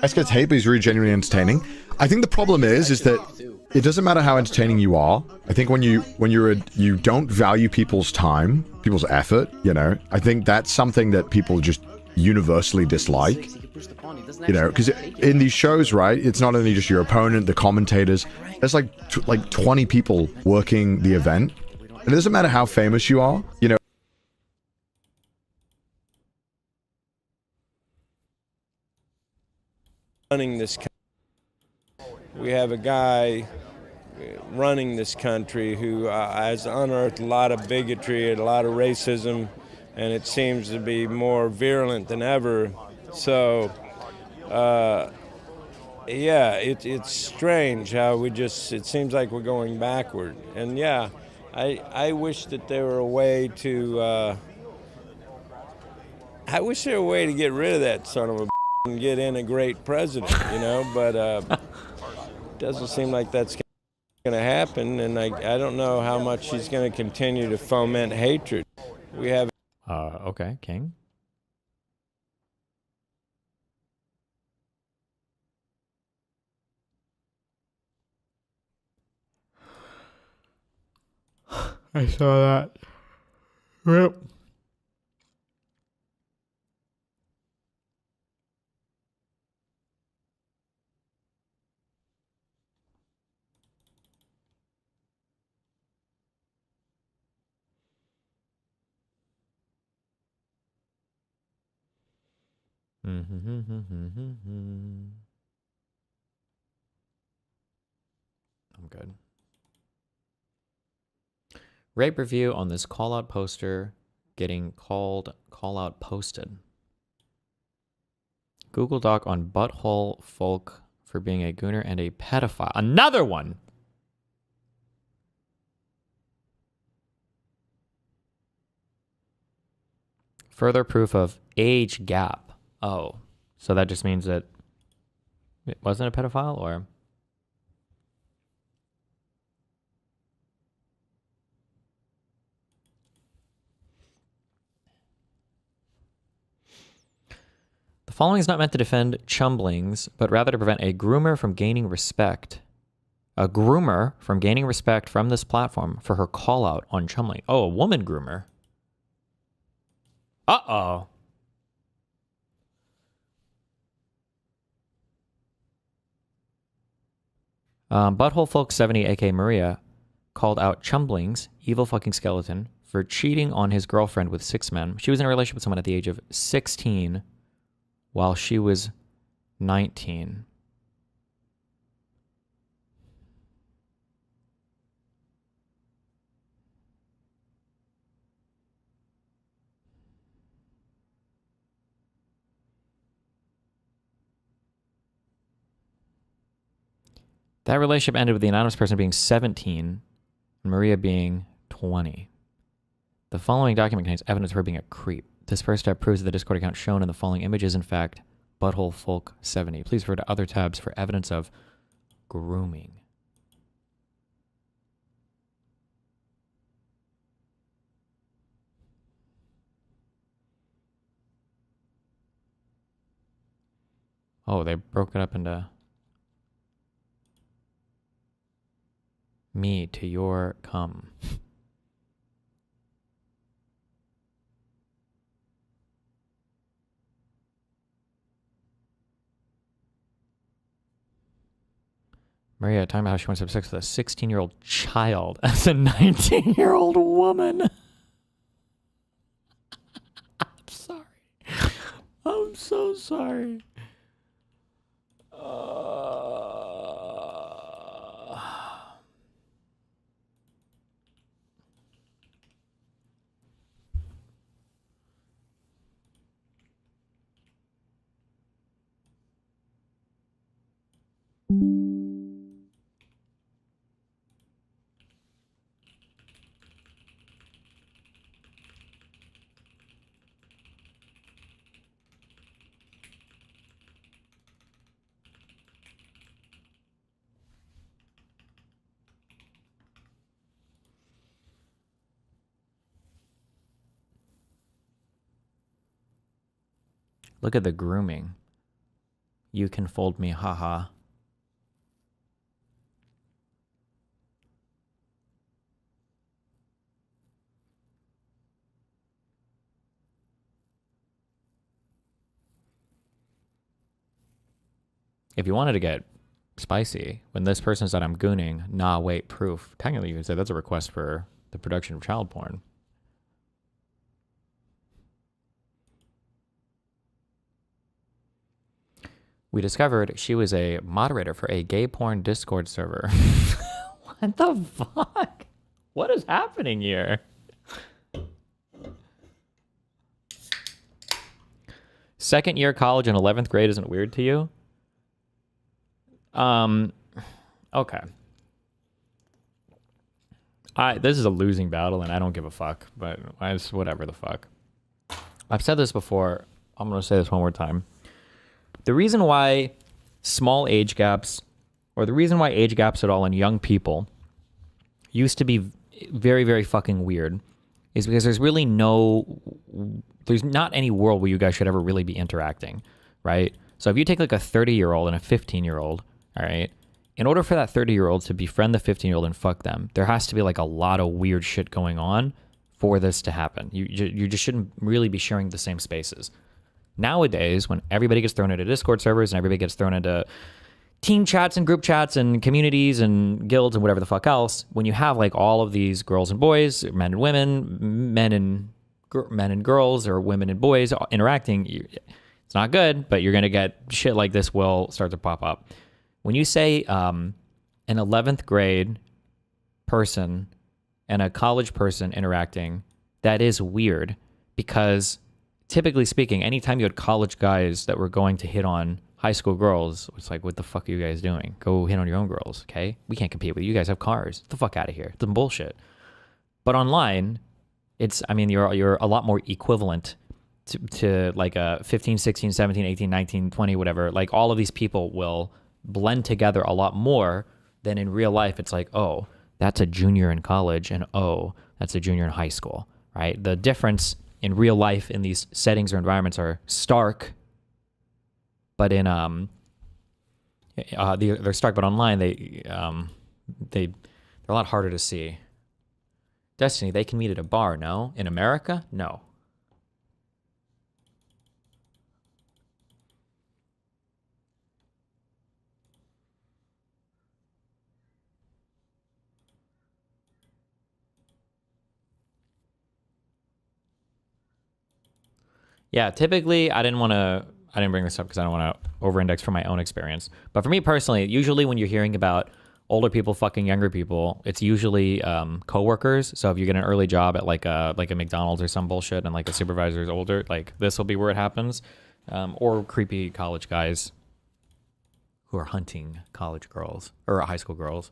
Ice gets hate, but he's really genuinely entertaining. I think the problem is that it doesn't matter how entertaining you are. I think when you don't value people's time, people's effort, you know, I think that's something that people just universally dislike. You know, because in these shows, right, it's not only just your opponent, the commentators. There's like 20 people working the event. And it doesn't matter how famous you are, you know. Running this, we have a guy running this country who has unearthed a lot of bigotry and a lot of racism, and it seems to be more virulent than ever. So, yeah, it's strange how it seems like we're going backward. And yeah, I wish that there were a way to, I wish there were a way to get rid of that son of a and get in a great president, you know, but it doesn't seem like that's going to happen, and I don't know how much he's going to continue to foment hatred. We have... Okay, King. I saw that. Yep. I'm good. Rape review on this call-out poster getting call-out posted. Google Doc on butthole folk for being a gooner and a pedophile. Another one! Further proof of age gap. Oh, so that just means that it wasn't a pedophile, or? The following is not meant to defend chumblings, but rather to prevent a groomer from gaining respect. A groomer from gaining respect from this platform for her call out on chumling. Oh, a woman groomer. Uh-oh. Butthole Folk 70, aka Maria, called out Chumbling's evil fucking skeleton for cheating on his girlfriend with 6 men. She was in a relationship with someone at the age of 16 while she was 19. That relationship ended with the anonymous person being 17 and Maria being 20. The following document contains evidence of her being a creep. This first step proves that the Discord account shown in the following image is in fact Butthole Folk 70. Please refer to other tabs for evidence of grooming. Oh, they broke it up into me to your come. Maria talking about how she wants to have sex with a 16-year-old child as a 19-year-old woman. I'm sorry. I'm so sorry. Look at the grooming. You can fold me, haha. If you wanted to get spicy, when this person said I'm gooning, nah, wait, proof. Technically, you could say that's a request for the production of child porn. We discovered she was a moderator for a gay porn Discord server. What the fuck? What is happening here? Second year college and 11th grade isn't weird to you? Okay. This is a losing battle and I don't give a fuck, but it's whatever the fuck. I've said this before. I'm going to say this one more time. The reason why small age gaps, or the reason why age gaps at all in young people used to be very, very fucking weird is because there's not any world where you guys should ever really be interacting, right? So if you take like a 30-year-old and a 15-year-old, all right, in order for that 30-year-old to befriend the 15-year-old and fuck them, there has to be like a lot of weird shit going on for this to happen. You just shouldn't really be sharing the same spaces. Nowadays, when everybody gets thrown into Discord servers and everybody gets thrown into team chats and group chats and communities and guilds and whatever the fuck else, when you have like all of these girls and boys, men and women, men and girls, or women and boys interacting, it's not good, but you're going to get shit like this will start to pop up. When you say an 11th grade person and a college person interacting, that is weird because typically speaking, anytime you had college guys that were going to hit on high school girls, it's like, what the fuck are you guys doing? Go hit on your own girls, okay? We can't compete with you. You guys have cars. Get the fuck out of here. It's some bullshit. But online, you're a lot more equivalent to like a 15, 16, 17, 18, 19, 20, whatever. Like all of these people will blend together a lot more than in real life. It's like, oh, that's a junior in college, and oh, that's a junior in high school, right? The difference in real life in these settings or environments are stark, but in they're stark, but online they're a lot harder to see. Destiny, they can meet at a bar, no? In America, no. Yeah, typically I didn't bring this up because I don't want to over-index from my own experience. But for me personally, usually when you're hearing about older people fucking younger people, it's usually coworkers. So if you get an early job at like a McDonald's or some bullshit and like a supervisor is older, like this will be where it happens. Or creepy college guys who are hunting college girls or high school girls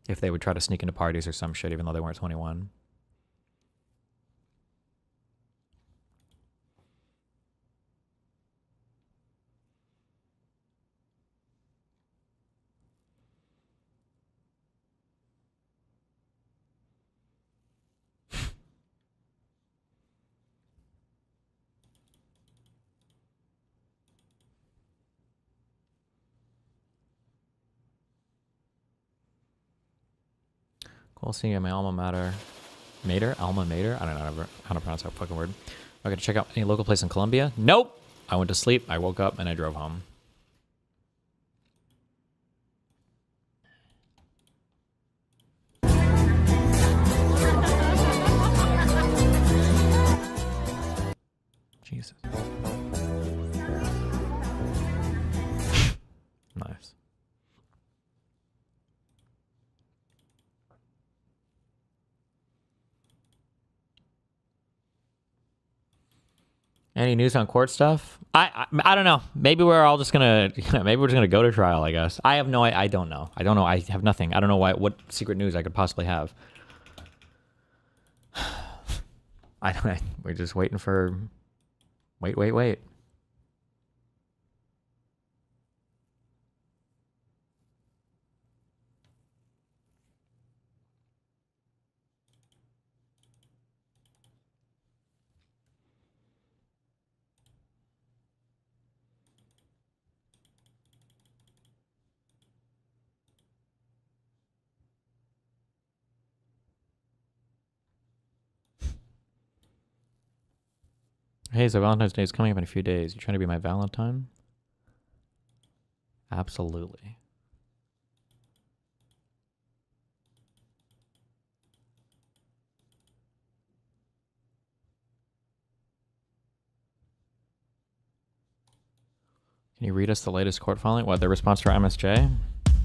if they would try to sneak into parties or some shit even though they weren't 21. Cool seeing you at my alma mater. Alma mater? I don't know how to pronounce that fucking word. I got to check out any local place in Colombia? Nope! I went to sleep, I woke up, and I drove home. Any news on court stuff? I don't know. Maybe we're all just gonna maybe we're just gonna go to trial. I guess. I have no. I don't know. I don't know. I have nothing. I don't know what secret news I could possibly have. I don't. We're just waiting for. Wait. Hey, so Valentine's Day is coming up in a few days. You trying to be my Valentine? Absolutely. Can you read us the latest court filing? What, the response to our MSJ?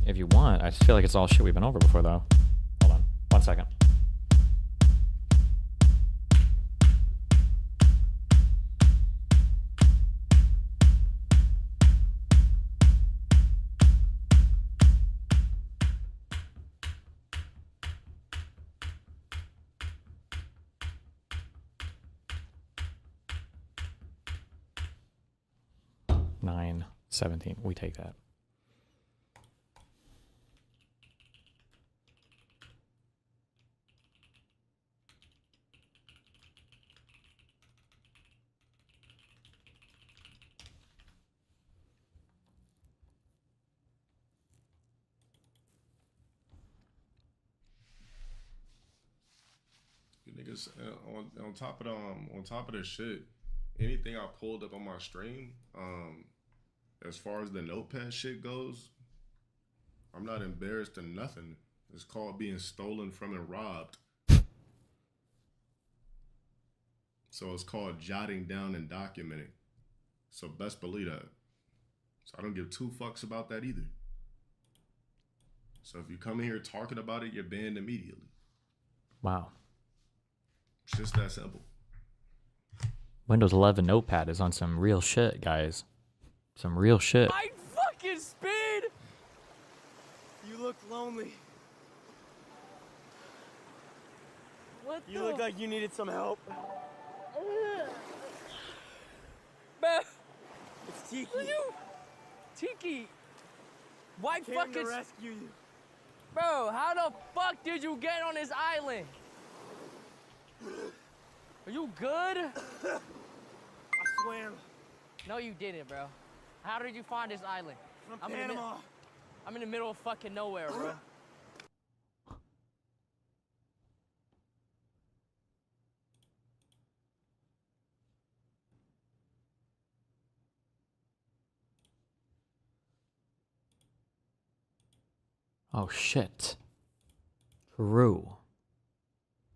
If you want. I just feel like it's all shit we've been over before, though. Hold on. 1 second. $9.17. We take that. You niggas on top of the shit, anything I pulled up on my stream, as far as the notepad shit goes, I'm not embarrassed or nothing. It's called being stolen from and robbed. So it's called jotting down and documenting. So best believe that. So I don't give two fucks about that either. So if you come in here talking about it, you're banned immediately. Wow. It's just that simple. Windows 11 Notepad is on some real shit, guys. Some real shit. My fucking speed! You look lonely. What you look like you needed some help. Bro, it's Tiki. Tiki! Why fucking to rescue you? Bro, how the fuck did you get on this island? Are you good? I swam. No, you didn't, bro. How did you find this island? From Panama. I'm in the middle of fucking nowhere, bro. Oh shit. True.